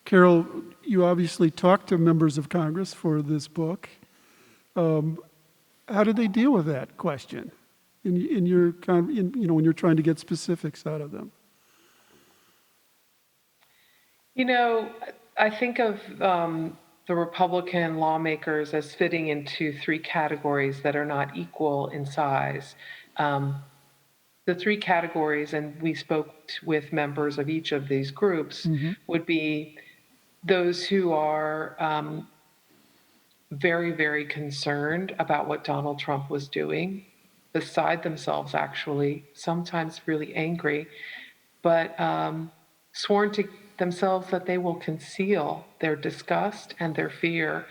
Carol, you obviously talked to members of Congress for this book. How did they deal with that question in your when you're trying to get specifics out of them? I think of the Republican lawmakers as fitting into 3 categories that are not equal in size. The 3 categories, and we spoke with members of each of these groups, would be those who are very, very concerned about what Donald Trump was doing, beside themselves actually, sometimes really angry, but sworn to themselves that they will conceal their disgust and their fear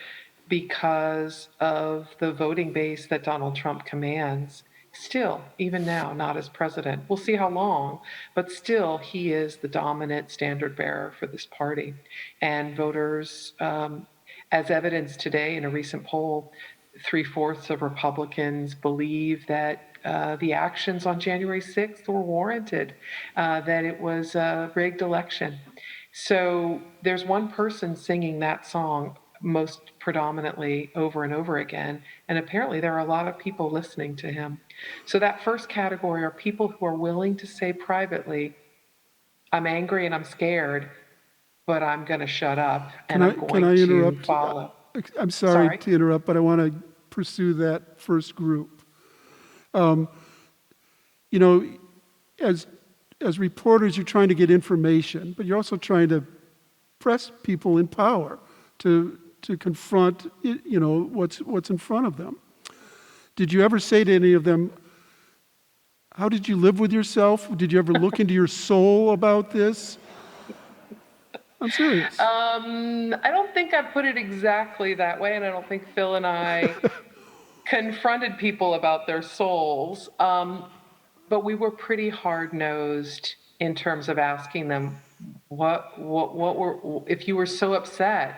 because of the voting base that Donald Trump commands. Still, even now, not as president. We'll see how long, but still, he is the dominant standard bearer for this party. And voters, as evidenced today in a recent poll, 3/4 of Republicans believe that the actions on January 6th were warranted, that it was a rigged election. So there's one person singing that song most predominantly over and over again, and apparently there are a lot of people listening to him. So that first category are people who are willing to say privately, I'm angry and I'm scared, but I'm going to shut up and I'm going to follow. I'm sorry to interrupt, but I want to pursue that first group. As reporters, you're trying to get information, but you're also trying to press people in power to confront, what's in front of them. Did you ever say to any of them, how did you live with yourself? Did you ever look into your soul about this? I'm serious. I don't think I put it exactly that way, and I don't think Phil and I confronted people about their souls. But we were pretty hard-nosed in terms of asking them, if you were so upset,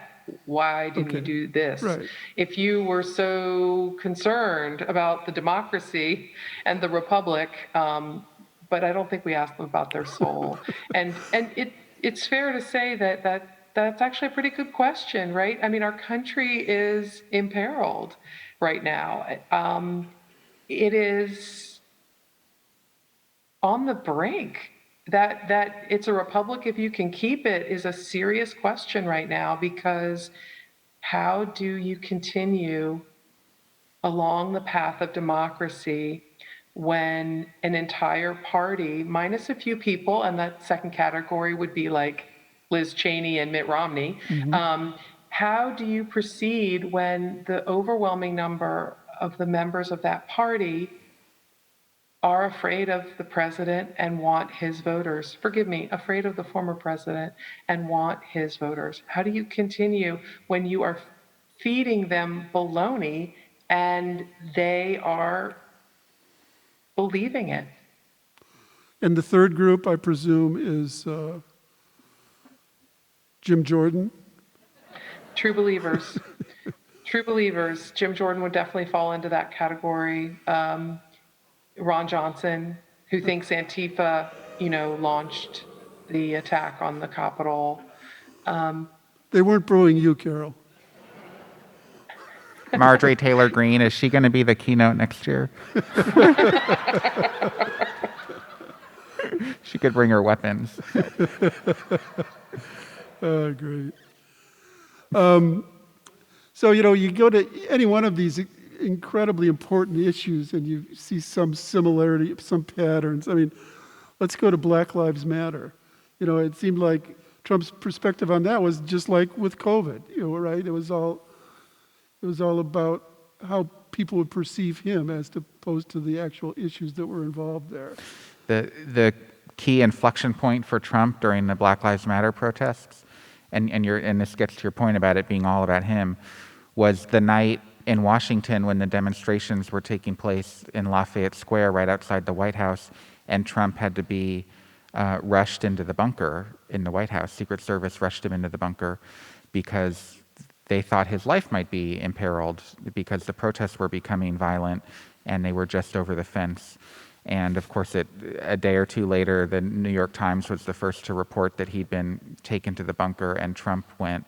why didn't you do this? Right. If you were so concerned about the democracy and the republic, but I don't think we asked them about their soul. and it's fair to say that's actually a pretty good question, right? I mean, our country is imperiled right now. It is on the brink. That it's a republic if you can keep it is a serious question right now, because how do you continue along the path of democracy when an entire party, minus a few people, and that second category would be like Liz Cheney and Mitt Romney, how do you proceed when the overwhelming number of the members of that party are afraid of the president and want his voters, afraid of the former president and want his voters? How do you continue when you are feeding them baloney and they are believing it? And the third group, I presume, is Jim Jordan? True believers. True believers. Jim Jordan would definitely fall into that category. Ron Johnson, who thinks Antifa, launched the attack on the Capitol. They weren't brewing you, Carol. Marjorie Taylor Greene, is she going to be the keynote next year? She could bring her weapons. Oh, great. So, you go to any one of these incredibly important issues and you see some similarity, some patterns. I mean, let's go to Black Lives Matter. It seemed like Trump's perspective on that was just like with COVID, right? It was all about how people would perceive him as opposed to the actual issues that were involved there. The key inflection point for Trump during the Black Lives Matter protests, and this gets to your point about it being all about him, was the night in Washington when the demonstrations were taking place in Lafayette Square right outside the White House, and Trump had to be rushed into the bunker in the White House. Secret Service rushed him into the bunker because they thought his life might be imperiled because the protests were becoming violent and they were just over the fence. And of course, a day or two later, the New York Times was the first to report that he'd been taken to the bunker, and Trump went,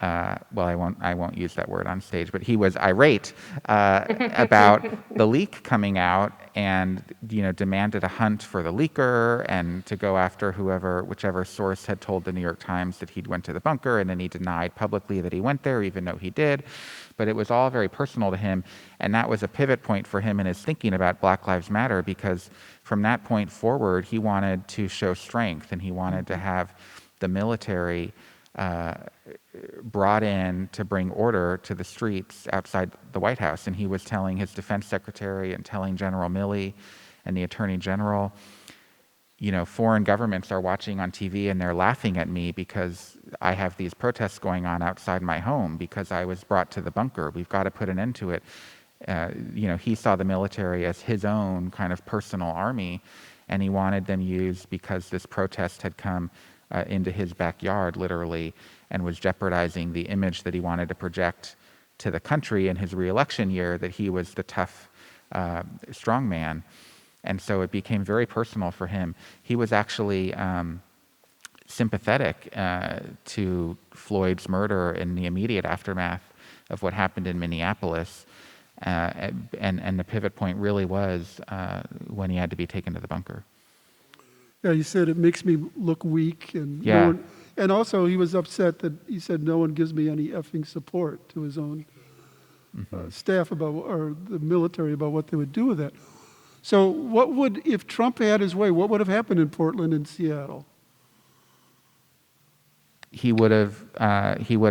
well, I won't use that word on stage, but he was irate about the leak coming out, and demanded a hunt for the leaker and to go after whichever source had told the New York Times that he'd went to the bunker, and then he denied publicly that he went there, even though he did. But it was all very personal to him, and that was a pivot point for him in his thinking about Black Lives Matter, because from that point forward, he wanted to show strength, and he wanted to have the military brought in to bring order to the streets outside the White House. And he was telling his defense secretary and telling General Milley and the attorney general, foreign governments are watching on TV and they're laughing at me because I have these protests going on outside my home because I was brought to the bunker. We've got to put an end to it. He saw the military as his own kind of personal army, and he wanted them used because this protest had come into his backyard, literally, and was jeopardizing the image that he wanted to project to the country in his re-election year, that he was the tough, strong man. And so it became very personal for him. He was actually sympathetic to Floyd's murder in the immediate aftermath of what happened in Minneapolis. And the pivot point really was when he had to be taken to the bunker. Yeah, he said it makes me look weak, and Yeah. and also he was upset that he said no one gives me any effing support to his own staff or the military about what they would do with that. So if Trump had his way, what would have happened in Portland and Seattle? He would have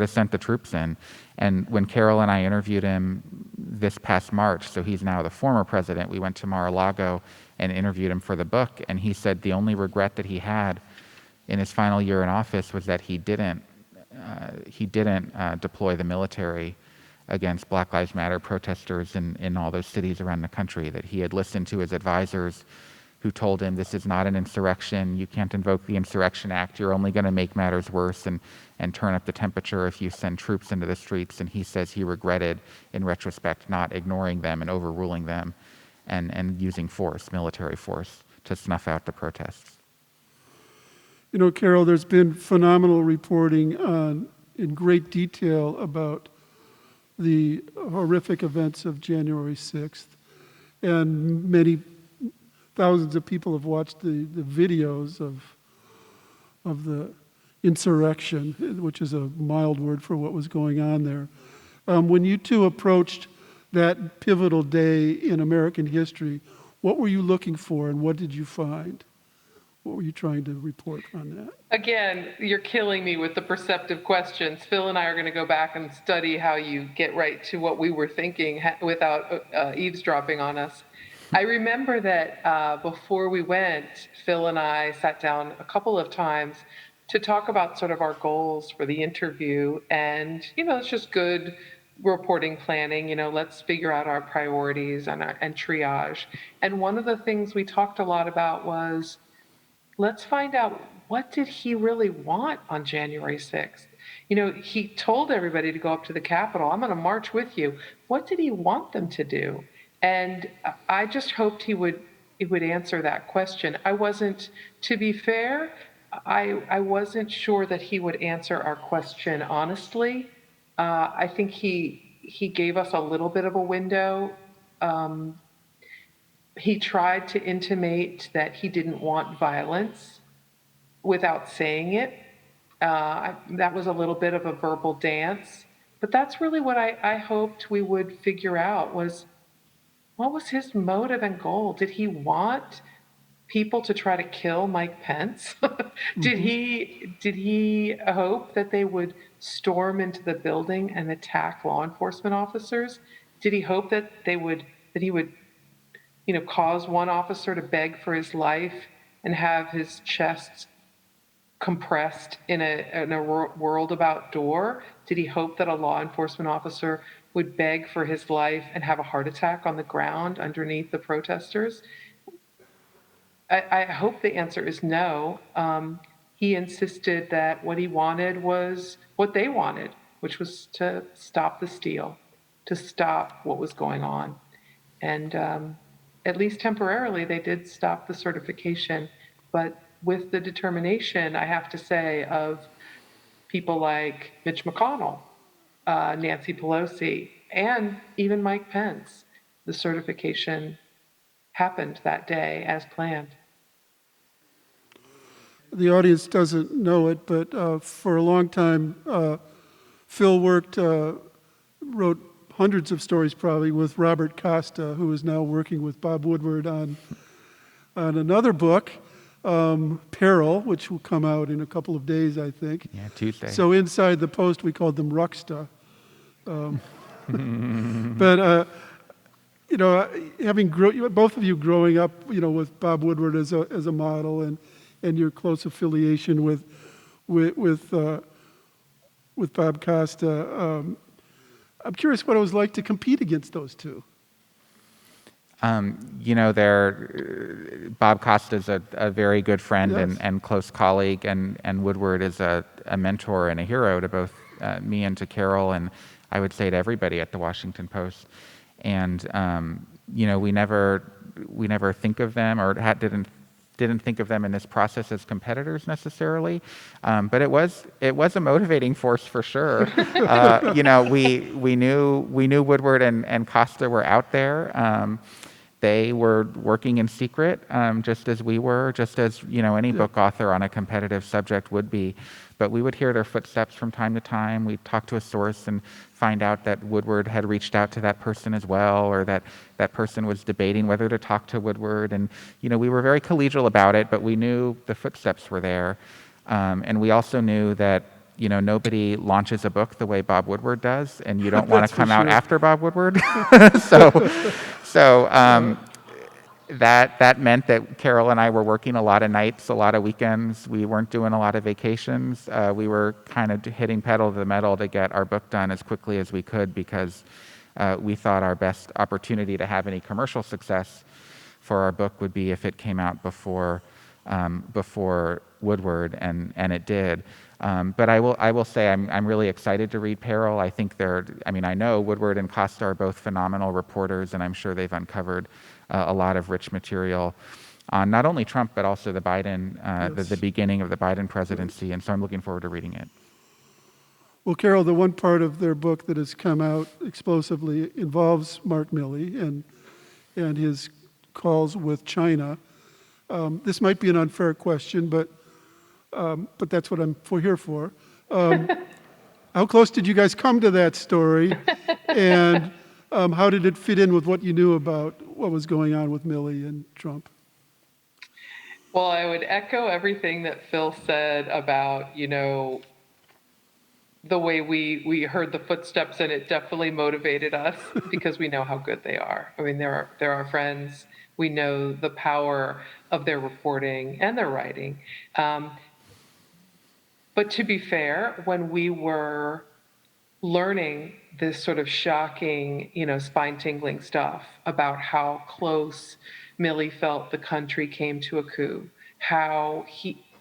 sent the troops in. And when Carol and I interviewed him this past March, so he's now the former president, we went to Mar-a-Lago and interviewed him for the book, and he said the only regret that he had in his final year in office was that he didn't deploy the military against Black Lives Matter protesters in all those cities around the country, that he had listened to his advisors who told him this is not an insurrection, you can't invoke the Insurrection Act, you're only going to make matters worse and turn up the temperature if you send troops into the streets. And he says he regretted, in retrospect, not ignoring them and overruling them and using force, military force, to snuff out the protests. Carol, there's been phenomenal reporting in great detail about the horrific events of January 6th. And many thousands of people have watched the videos of the insurrection, which is a mild word for what was going on there. When you two approached that pivotal day in American history, what were you looking for and what did you find? What were you trying to report on that? Again, you're killing me with the perceptive questions. Phil and I are going to go back and study how you get right to what we were thinking without eavesdropping on us. I remember that before we went, Phil and I sat down a couple of times to talk about sort of our goals for the interview. And, it's just good reporting planning. Let's figure out our priorities and triage. And one of the things we talked a lot about was, let's find out, what did he really want on January 6th? He told everybody to go up to the Capitol. I'm going to march with you. What did he want them to do? And I just hoped he would answer that question. To be fair, I wasn't sure that he would answer our question honestly. I think he gave us a little bit of a window. He tried to intimate that he didn't want violence without saying it. That was a little bit of a verbal dance. But that's really what I hoped we would figure out was, what was his motive and goal? Did he want people to try to kill Mike Pence? Did he hope that they would storm into the building and attack law enforcement officers? Did he hope that he would cause one officer to beg for his life and have his chest compressed in a world about door? Did he hope that a law enforcement officer would beg for his life and have a heart attack on the ground underneath the protesters? I hope the answer is no. He insisted that what he wanted was what they wanted, which was to stop the steal, to stop what was going on. And at least temporarily, they did stop the certification. But with the determination, I have to say, of people like Mitch McConnell, Nancy Pelosi, and even Mike Pence, the certification happened that day as planned. The audience doesn't know it, but for a long time, Phil wrote hundreds of stories probably with Robert Costa, who is now working with Bob Woodward on another book, Peril, which will come out in a couple of days, I think. Yeah, Tuesday. So inside the Post, we called them Rucksta. But having both of you growing up, with Bob Woodward as a model, and your close affiliation with Bob Costa, I'm curious what it was like to compete against those two. Bob Costa is a very good friend, Yes. and close colleague, and Woodward is a mentor and a hero to both me and to Carol, and I would say to everybody at the Washington Post. And we never think of them, or didn't think of them in this process as competitors necessarily, but it was a motivating force for sure. We knew Woodward and Costa were out there. They were working in secret, just as we were, just as any book author on a competitive subject would be. But we would hear their footsteps from time to time. We'd talk to a source and find out that Woodward had reached out to that person as well, or that person was debating whether to talk to Woodward. And we were very collegial about it, but we knew the footsteps were there. And we also knew that nobody launches a book the way Bob Woodward does, and you don't want to come out after Bob Woodward. So that meant that Carol and I were working a lot of nights, a lot of weekends. We weren't doing a lot of vacations. We were kind of hitting pedal to the metal to get our book done as quickly as we could, because we thought our best opportunity to have any commercial success for our book would be if it came out before Woodward, and it did. But I will say I'm really excited to read Peril. I think I know Woodward and Costa are both phenomenal reporters, and I'm sure they've uncovered a lot of rich material on not only Trump, but also the Biden, the beginning of the Biden presidency. And so I'm looking forward to reading it. Well, Carol, the one part of their book that has come out explosively involves Mark Milley and his calls with China. This might be an unfair question, but that's what I'm here for. How close did you guys come to that story, and how did it fit in with what you knew about what was going on with Milley and Trump? Well, I would echo everything that Phil said about, the way we heard the footsteps, and it definitely motivated us because we know how good they are. I mean, they're our friends. We know the power of their reporting and their writing. But to be fair, when we were learning this sort of shocking, spine-tingling stuff about how close Milley felt the country came to a coup, how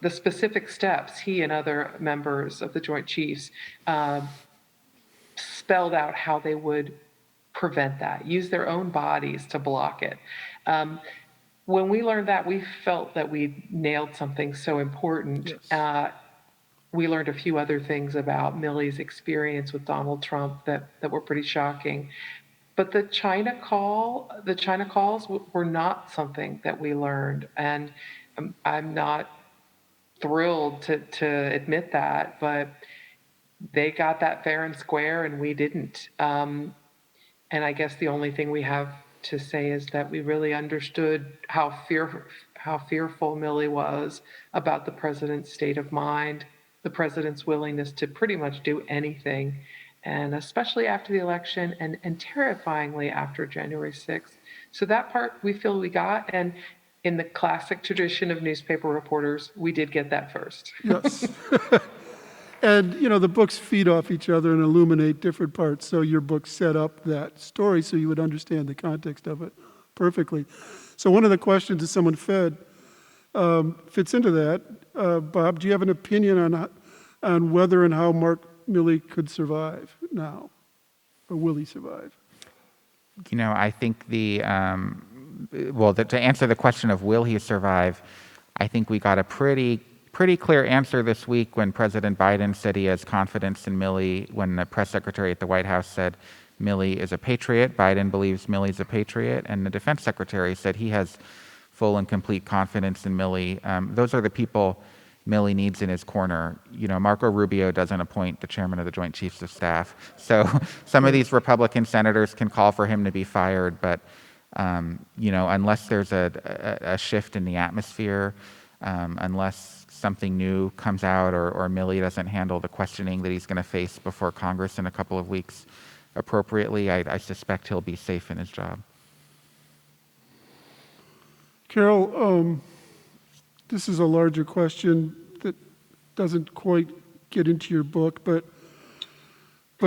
the specific steps he and other members of the Joint Chiefs spelled out how they would prevent that, use their own bodies to block it. When we learned that, we felt that we nailed something so important. Yes. We learned a few other things about Milley's experience with Donald Trump that were pretty shocking. But the China calls were not something that we learned. And I'm not thrilled to admit that, but they got that fair and square and we didn't. And I guess the only thing we have to say is that we really understood how fearful Milley was about the president's state of mind, the president's willingness to pretty much do anything, and especially after the election, and terrifyingly after January 6th. So that part we feel we got, and in the classic tradition of newspaper reporters, we did get that first. Yes. And, the books feed off each other and illuminate different parts. So your book set up that story so you would understand the context of it perfectly. So one of the questions that someone fed fits into that. Bob, do you have an opinion on whether and how Mark Milley could survive now? Or will he survive? I think to answer the question of will he survive, I think we got a pretty clear answer this week when President Biden said he has confidence in Milley, when the press secretary at the White House said Milley is a patriot. Biden believes Milley's a patriot, and the defense secretary said he has full and complete confidence in Milley. Those are the people Milley needs in his corner. Marco Rubio doesn't appoint the chairman of the Joint Chiefs of Staff. So some of these Republican senators can call for him to be fired, but unless there's a shift in the atmosphere, unless something new comes out or Milley doesn't handle the questioning that he's going to face before Congress in a couple of weeks appropriately, I suspect he'll be safe in his job. Carol, this is a larger question that doesn't quite get into your book, but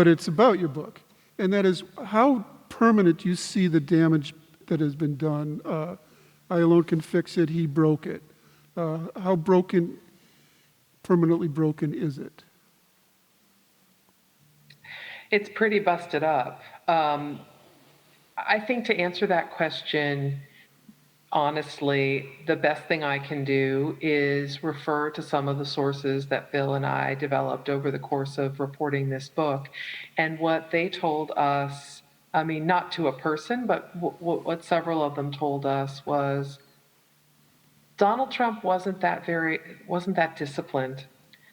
it's about your book. And that is, how permanent do you see the damage that has been done? I alone can fix it, he broke it. How permanently broken is it? It's pretty busted up. I think to answer that question, honestly, the best thing I can do is refer to some of the sources that Bill and I developed over the course of reporting this book. And what they told us, not to a person, but what several of them told us was Donald Trump wasn't that disciplined.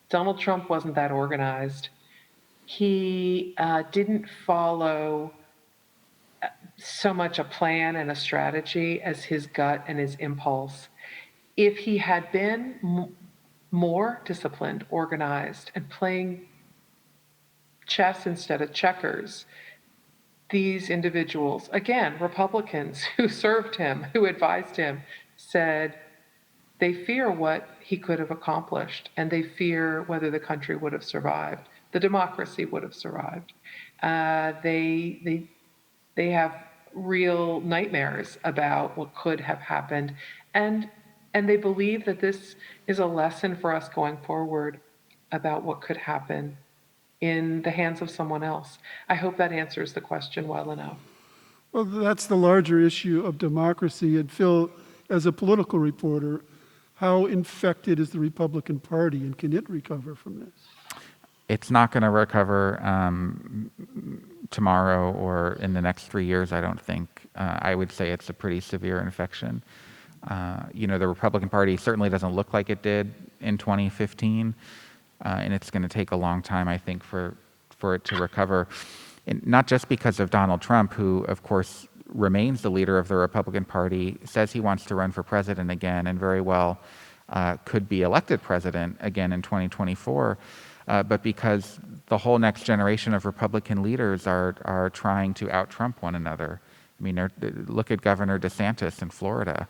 Donald Trump wasn't that organized. He didn't follow so much a plan and a strategy as his gut and his impulse. If he had been more disciplined, organized, and playing chess instead of checkers, these individuals, again, Republicans who served him, who advised him, said they fear what he could have accomplished, and they fear whether the country would have survived, the democracy would have survived. They have real nightmares about what could have happened, and they believe that this is a lesson for us going forward about what could happen in the hands of someone else. I hope that answers the question well enough. Well, that's the larger issue of democracy. And Phil, as a political reporter, how infected is the Republican Party, and can it recover from this? It's not going to recover tomorrow or in the next 3 years, I don't think. I would say it's a pretty severe infection. The Republican Party certainly doesn't look like it did in 2015, and it's going to take a long time, I think, for it to recover. And not just because of Donald Trump, who, of course, remains the leader of the Republican Party, says he wants to run for president again, and very well could be elected president again in 2024, but because the whole next generation of Republican leaders are trying to out-Trump one another. Look at Governor DeSantis in Florida,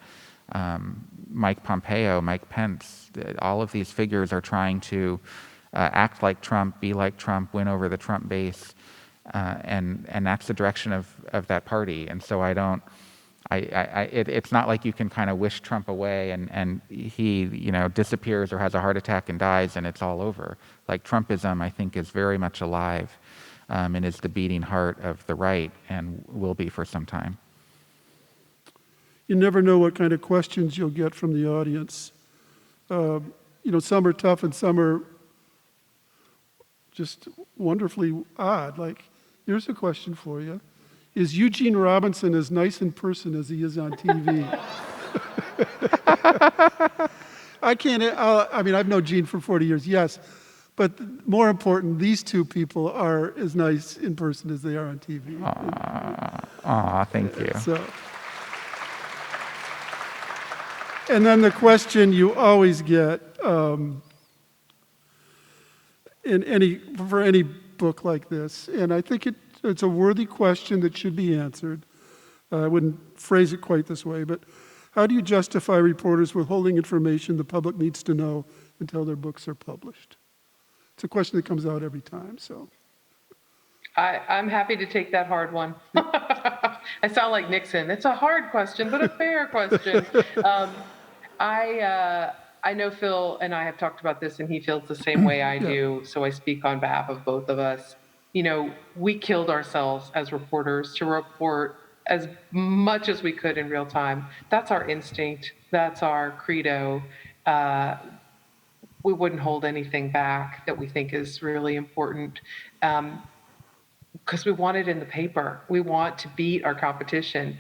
Mike Pompeo, Mike Pence. All of these figures are trying to act like Trump, be like Trump, win over the Trump base. And that's the direction of that party. And so it's not like you can kind of wish Trump away and he disappears or has a heart attack and dies and it's all over. Like Trumpism, I think, is very much alive and is the beating heart of the right and will be for some time. You never know what kind of questions you'll get from the audience. Some are tough and some are just wonderfully odd. Like, here's a question for you. Is Eugene Robinson as nice in person as he is on TV? I've known Gene for 40 years, yes. But more important, these two people are as nice in person as they are on TV. Thank you. And then the question you always get for any book like this, and I think it's a worthy question that should be answered. I wouldn't phrase it quite this way, but How do you justify reporters withholding information the public needs to know until their books are published? It's a question that comes out every time, so. I'm happy to take that hard one. I sound like Nixon. It's a hard question, but a fair question. I know Phil and I have talked about this, and he feels the same way I do, so I speak on behalf of both of us. You know, we killed ourselves as reporters to report as much as we could in real time. That's our instinct. That's our credo. We wouldn't hold anything back that we think is really important. Because we want it in the paper. We want to beat our competition.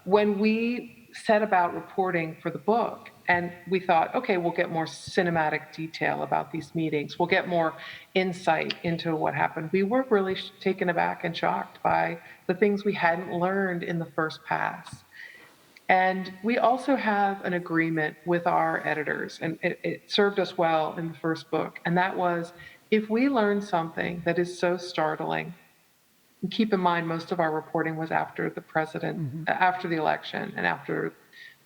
When we set about reporting for the book, and we thought, okay, we'll get more cinematic detail about these meetings, we'll get more insight into what happened, we were really taken aback and shocked by the things we hadn't learned in the first pass. And we also have an agreement with our editors, and it served us well in the first book, and that was, if we learn something that is so startling, and keep in mind, most of our reporting was after the president, after the election, and after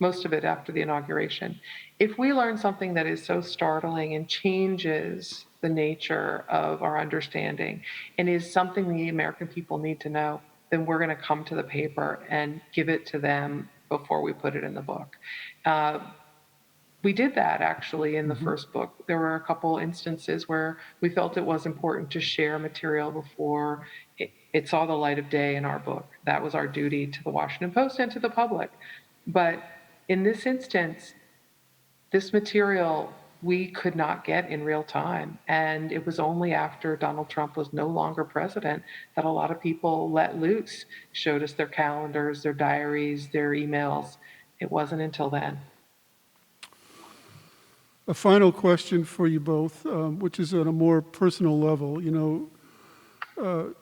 most of it after the inauguration. If we learn something that is so startling and changes the nature of our understanding and is something the American people need to know, then we're going to come to the paper and give it to them before we put it in the book. We did that actually in the first book. There were a couple instances where we felt it was important to share material before it saw the light of day in our book. That was our duty to the Washington Post and to the public. But in this instance, this material we could not get in real time. And it was only after Donald Trump was no longer president that a lot of people let loose, showed us their calendars, their diaries, their emails. It wasn't until then. A final question for you both, which is on a more personal level. You know,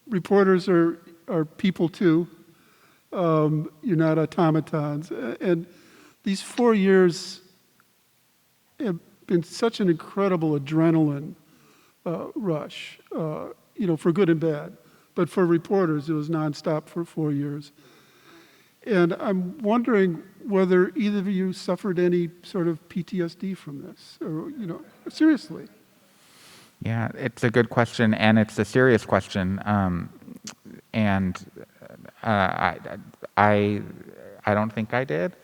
reporters are people too. You're not automatons. And these 4 years have been such an incredible adrenaline rush, you know, for good and bad. But for reporters, it was nonstop for 4 years. And I'm wondering whether either of you suffered any sort of PTSD from this, or, you know, seriously. Yeah, it's a good question, and it's a serious question. I don't think I did.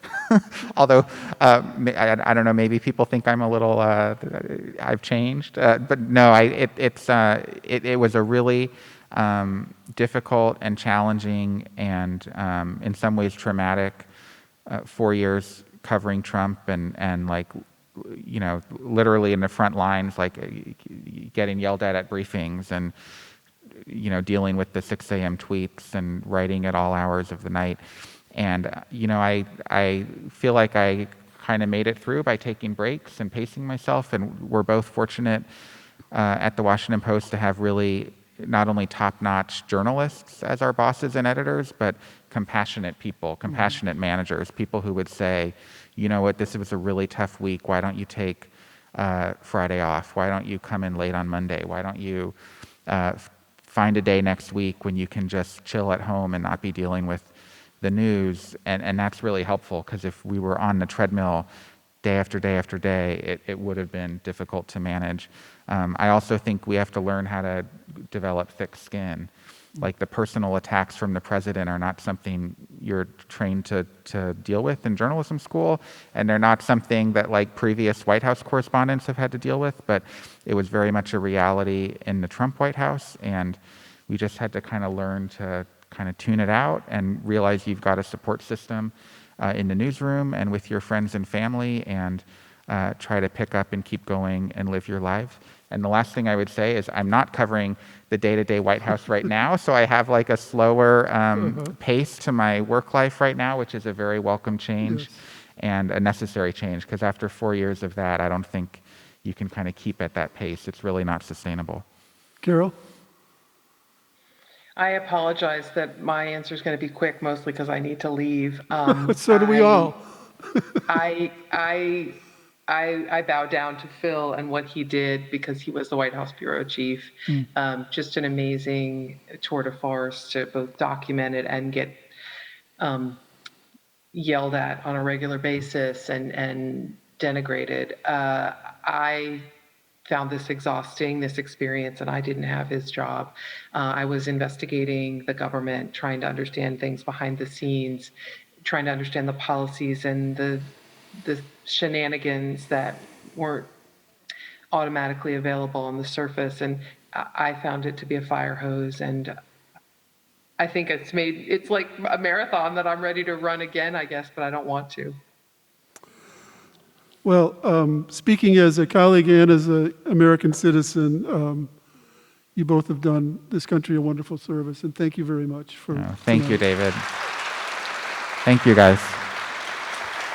Although, I don't know, maybe people think I'm a little, I've changed. But no, it was a really difficult and challenging and in some ways traumatic 4 years covering Trump and like, you know, literally in the front lines, like getting yelled at briefings and, you know, dealing with the 6 a.m. tweets and writing at all hours of the night. And, you know, I feel like I kind of made it through by taking breaks and pacing myself. And we're both fortunate at the Washington Post to have really not only top-notch journalists as our bosses and editors, but compassionate people, compassionate managers, people who would say, you know what, this was a really tough week. Why don't you take Friday off? Why don't you come in late on Monday? Why don't you find a day next week when you can just chill at home and not be dealing with the news? And that's really helpful, because if we were on the treadmill day after day after day, it would have been difficult to manage. I also think we have to learn how to develop thick skin. Like, the personal attacks from the president are not something you're trained to deal with in journalism school, and they're not something that like previous White House correspondents have had to deal with, but it was very much a reality in the Trump White House, and we just had to kind of learn to kind of tune it out and realize you've got a support system in the newsroom and with your friends and family, and try to pick up and keep going and live your life. And the last thing I would say is I'm not covering the day-to-day White House right now, so I have like a slower pace to my work life right now, which is a very welcome change and a necessary change, because after 4 years of that, I don't think you can kind of keep at that pace. It's really not sustainable. Carol? I apologize that my answer is going to be quick, mostly because I need to leave. So do we all. I bow down to Phil and what he did, because he was the White House bureau chief. Just an amazing tour de force to both document it and get yelled at on a regular basis and denigrated. I found this exhausting, this experience, and I didn't have his job. I was investigating the government, trying to understand things behind the scenes, trying to understand the policies and the shenanigans that weren't automatically available on the surface. And I found it to be a fire hose. And I think it's like a marathon that I'm ready to run again, I guess, but I don't want to. Well, speaking as a colleague and as an American citizen, you both have done this country a wonderful service, and thank you very much for Thank you, tonight. David. Thank you, guys.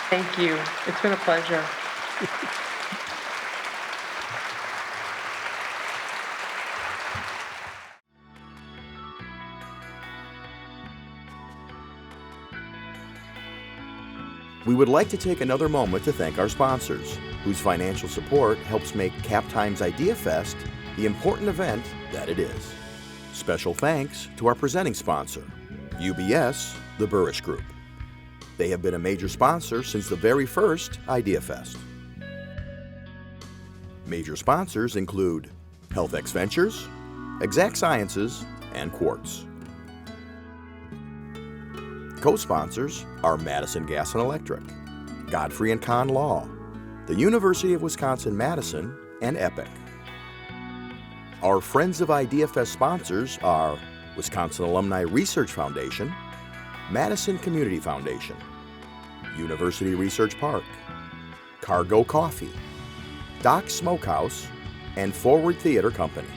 Thank you. It's been a pleasure. We would like to take another moment to thank our sponsors, whose financial support helps make Cap Times Idea Fest the important event that it is. Special thanks to our presenting sponsor, UBS, the Burrish Group. They have been a major sponsor since the very first Idea Fest. Major sponsors include HealthX Ventures, Exact Sciences, and Quartz. Co-sponsors are Madison Gas and Electric, Godfrey and Kahn Law, the University of Wisconsin-Madison, and EPIC. Our Friends of Idea Fest sponsors are Wisconsin Alumni Research Foundation, Madison Community Foundation, University Research Park, Cargo Coffee, Doc Smokehouse, and Forward Theater Company.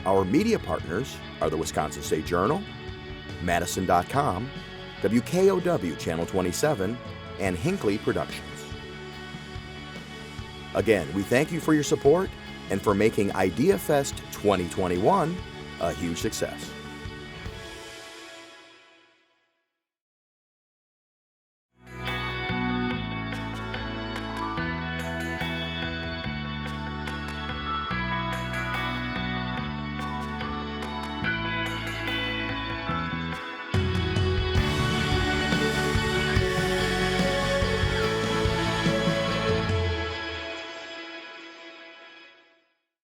Our media partners are the Wisconsin State Journal, Madison.com, WKOW Channel 27, and Hinckley Productions. Again, we thank you for your support and for making Idea Fest 2021 a huge success.